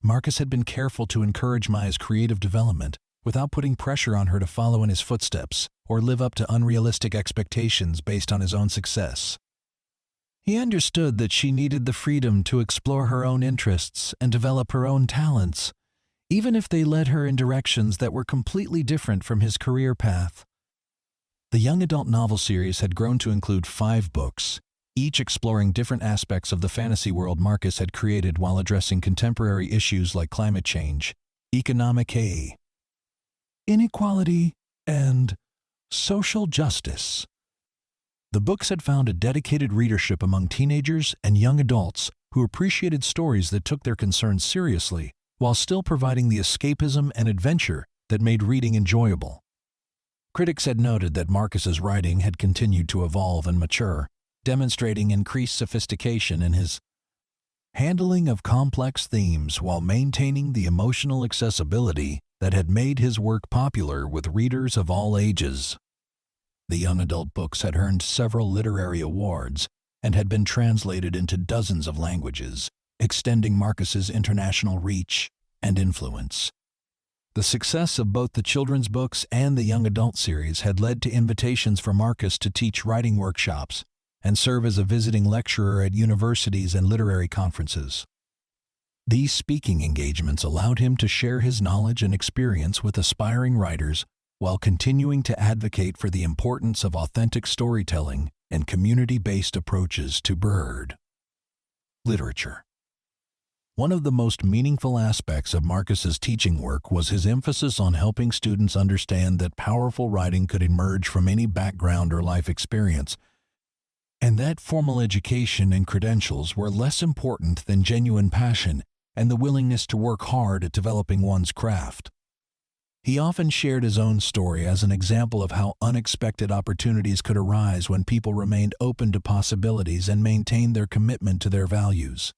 Marcus had been careful to encourage Maya's creative development without putting pressure on her to follow in his footsteps or live up to unrealistic expectations based on his own success. He understood that she needed the freedom to explore her own interests and develop her own talents, even if they led her in directions that were completely different from his career path. The young adult novel series had grown to include 5 books, each exploring different aspects of the fantasy world Marcus had created while addressing contemporary issues like climate change, economic inequality, and social justice. The books had found a dedicated readership among teenagers and young adults who appreciated stories that took their concerns seriously while still providing the escapism and adventure that made reading enjoyable. Critics had noted that Marcus's writing had continued to evolve and mature, demonstrating increased sophistication in his handling of complex themes while maintaining the emotional accessibility that had made his work popular with readers of all ages. The young adult books had earned several literary awards and had been translated into dozens of languages, extending Marcus's international reach and influence. The success of both the children's books and the young adult series had led to invitations for Marcus to teach writing workshops and serve as a visiting lecturer at universities and literary conferences. These speaking engagements allowed him to share his knowledge and experience with aspiring writers while continuing to advocate for the importance of authentic storytelling and community-based approaches to overheard literature. One of the most meaningful aspects of Marcus's teaching work was his emphasis on helping students understand that powerful writing could emerge from any background or life experience, and that formal education and credentials were less important than genuine passion and the willingness to work hard at developing one's craft. He often shared his own story as an example of how unexpected opportunities could arise when people remained open to possibilities and maintained their commitment to their values.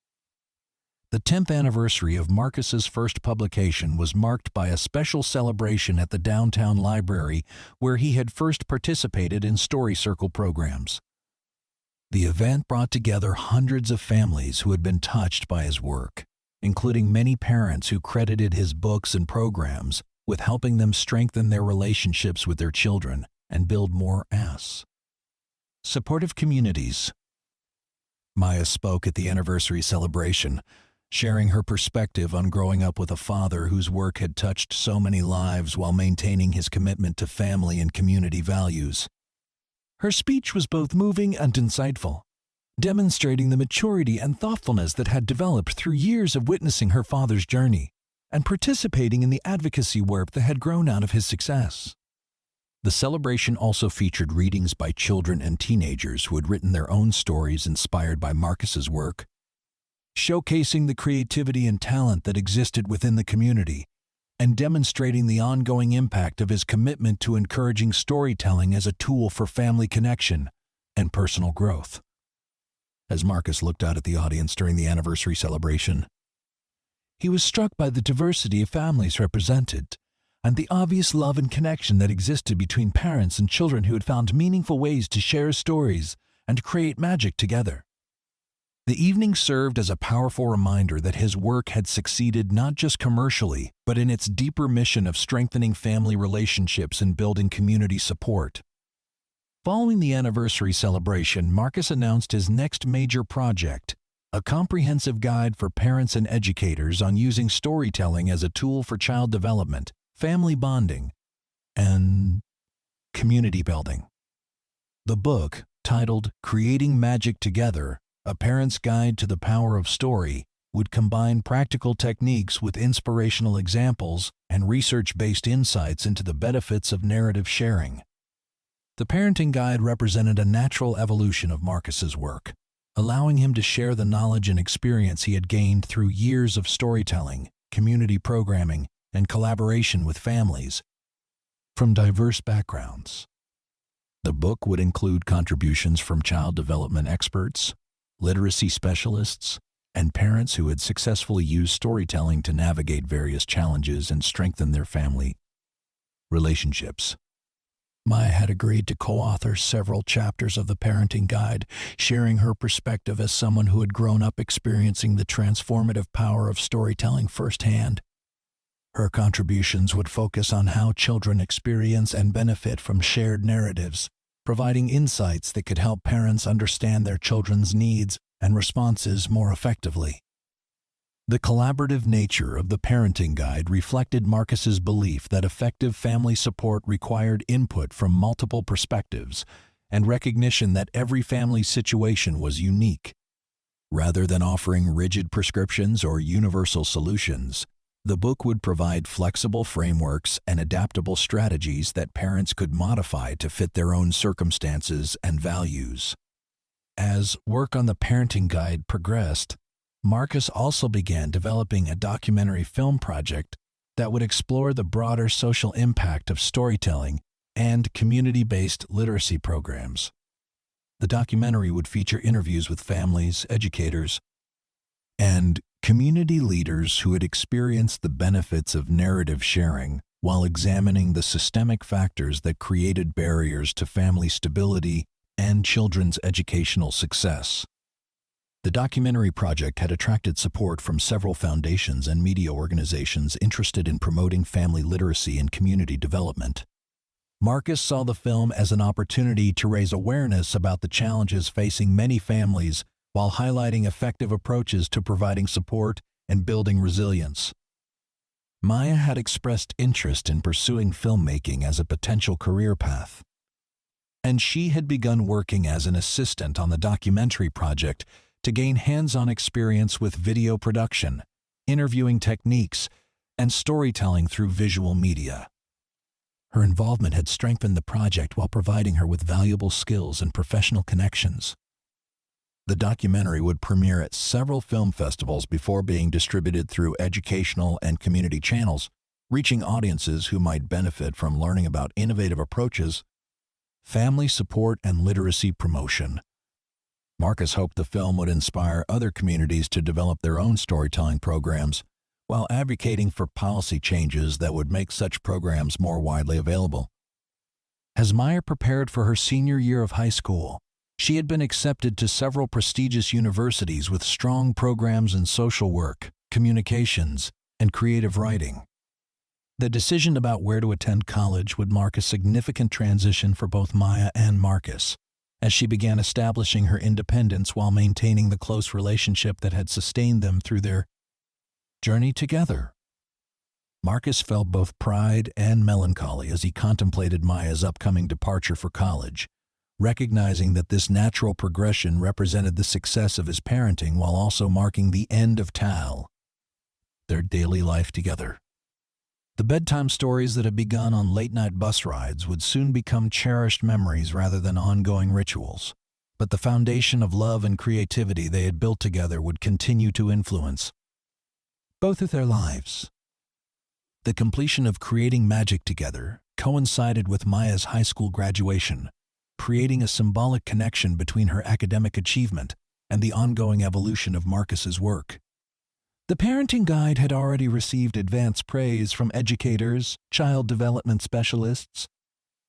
The 10th anniversary of Marcus's first publication was marked by a special celebration at the downtown library where he had first participated in story circle programs. The event brought together hundreds of families who had been touched by his work, including many parents who credited his books and programs with helping them strengthen their relationships with their children and build more supportive communities. Maya spoke at the anniversary celebration, sharing her perspective on growing up with a father whose work had touched so many lives while maintaining his commitment to family and community values. Her speech was both moving and insightful, demonstrating the maturity and thoughtfulness that had developed through years of witnessing her father's journey and participating in the advocacy work that had grown out of his success. The celebration also featured readings by children and teenagers who had written their own stories inspired by Marcus's work, showcasing the creativity and talent that existed within the community and demonstrating the ongoing impact of his commitment to encouraging storytelling as a tool for family connection and personal growth. As Marcus looked out at the audience during the anniversary celebration, he was struck by the diversity of families represented and the obvious love and connection that existed between parents and children who had found meaningful ways to share stories and create magic together. The evening served as a powerful reminder that his work had succeeded not just commercially, but in its deeper mission of strengthening family relationships and building community support. Following the anniversary celebration, Marcus announced his next major project, a comprehensive guide for parents and educators on using storytelling as a tool for child development, family bonding, and community building. The book, titled Creating Magic Together, A Parent's Guide to the Power of Story, would combine practical techniques with inspirational examples and research-based insights into the benefits of narrative sharing. The parenting guide represented a natural evolution of Marcus's work, allowing him to share the knowledge and experience he had gained through years of storytelling, community programming, and collaboration with families from diverse backgrounds. The book would include contributions from child development experts, literacy specialists, and parents who had successfully used storytelling to navigate various challenges and strengthen their family relationships. Maya had agreed to co-author several chapters of the parenting guide, sharing her perspective as someone who had grown up experiencing the transformative power of storytelling firsthand. Her contributions would focus on how children experience and benefit from shared narratives, providing insights that could help parents understand their children's needs and responses more effectively. The collaborative nature of the parenting guide reflected Marcus's belief that effective family support required input from multiple perspectives and recognition that every family situation was unique. Rather than offering rigid prescriptions or universal solutions, the book would provide flexible frameworks and adaptable strategies that parents could modify to fit their own circumstances and values. As work on the parenting guide progressed, Marcus also began developing a documentary film project that would explore the broader social impact of storytelling and community-based literacy programs. The documentary would feature interviews with families, educators, and community leaders who had experienced the benefits of narrative sharing while examining the systemic factors that created barriers to family stability and children's educational success. The documentary project had attracted support from several foundations and media organizations interested in promoting family literacy and community development. Marcus saw the film as an opportunity to raise awareness about the challenges facing many families while highlighting effective approaches to providing support and building resilience. Maya had expressed interest in pursuing filmmaking as a potential career path, and she had begun working as an assistant on the documentary project to gain hands-on experience with video production, interviewing techniques, and storytelling through visual media. Her involvement had strengthened the project while providing her with valuable skills and professional connections. The documentary would premiere at several film festivals before being distributed through educational and community channels, reaching audiences who might benefit from learning about innovative approaches, family support, and literacy promotion. Marcus hoped the film would inspire other communities to develop their own storytelling programs, while advocating for policy changes that would make such programs more widely available. As Maya prepared for her senior year of high school, she had been accepted to several prestigious universities with strong programs in social work, communications, and creative writing. The decision about where to attend college would mark a significant transition for both Maya and Marcus, as she began establishing her independence while maintaining the close relationship that had sustained them through their journey together. Marcus felt both pride and melancholy as he contemplated Maya's upcoming departure for college, recognizing that this natural progression represented the success of his parenting while also marking the end of their daily life together. The bedtime stories that had begun on late-night bus rides would soon become cherished memories rather than ongoing rituals, but the foundation of love and creativity they had built together would continue to influence both of their lives. The completion of Creating Magic Together coincided with Maya's high school graduation, creating a symbolic connection between her academic achievement and the ongoing evolution of Marcus's work. The parenting guide had already received advance praise from educators, child development specialists,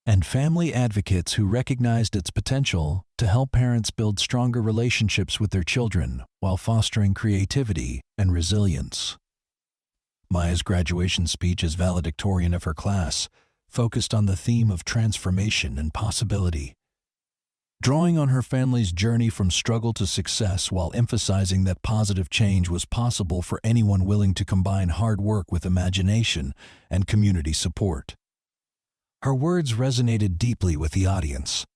and family advocates who recognized its potential to help parents build stronger relationships with their children while fostering creativity and resilience. Maya's graduation speech as valedictorian of her class focused on the theme of transformation and possibility. drawing on her family's journey from struggle to success while emphasizing that positive change was possible for anyone willing to combine hard work with imagination and community support. Her words resonated deeply with the audience,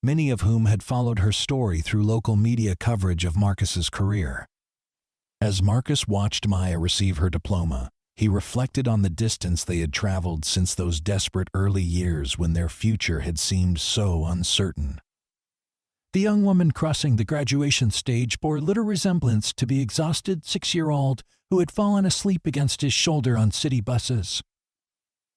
many of whom had followed her story through local media coverage of Marcus's career. As Marcus watched Maya receive her diploma, he reflected on the distance they had traveled since those desperate early years when their future had seemed so uncertain. The young woman crossing the graduation stage bore little resemblance to the exhausted 6-year-old who had fallen asleep against his shoulder on city buses.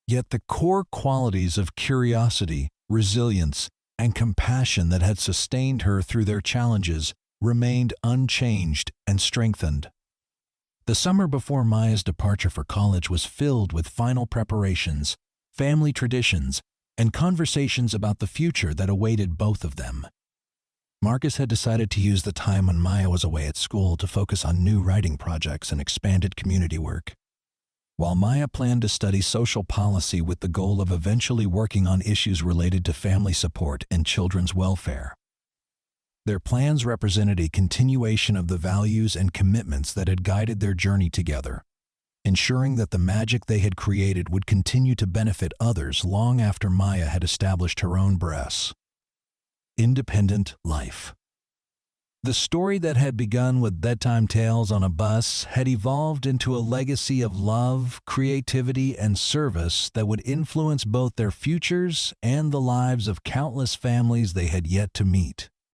Yet the core qualities of curiosity, resilience, and compassion that had sustained her through their challenges remained unchanged and strengthened. The summer before Maya's departure for college was filled with final preparations, family traditions, and conversations about the future that awaited both of them. Marcus had decided to use the time when Maya was away at school to focus on new writing projects and expanded community work, while Maya planned to study social policy with the goal of eventually working on issues related to family support and children's welfare. Their plans represented a continuation of the values and commitments that had guided their journey together, ensuring that the magic they had created would continue to benefit others long after Maya had established her own breaths. Independent life. The story that had begun with bedtime tales on a bus had evolved into a legacy of love, creativity, and service that would influence both their futures and the lives of countless families they had yet to meet.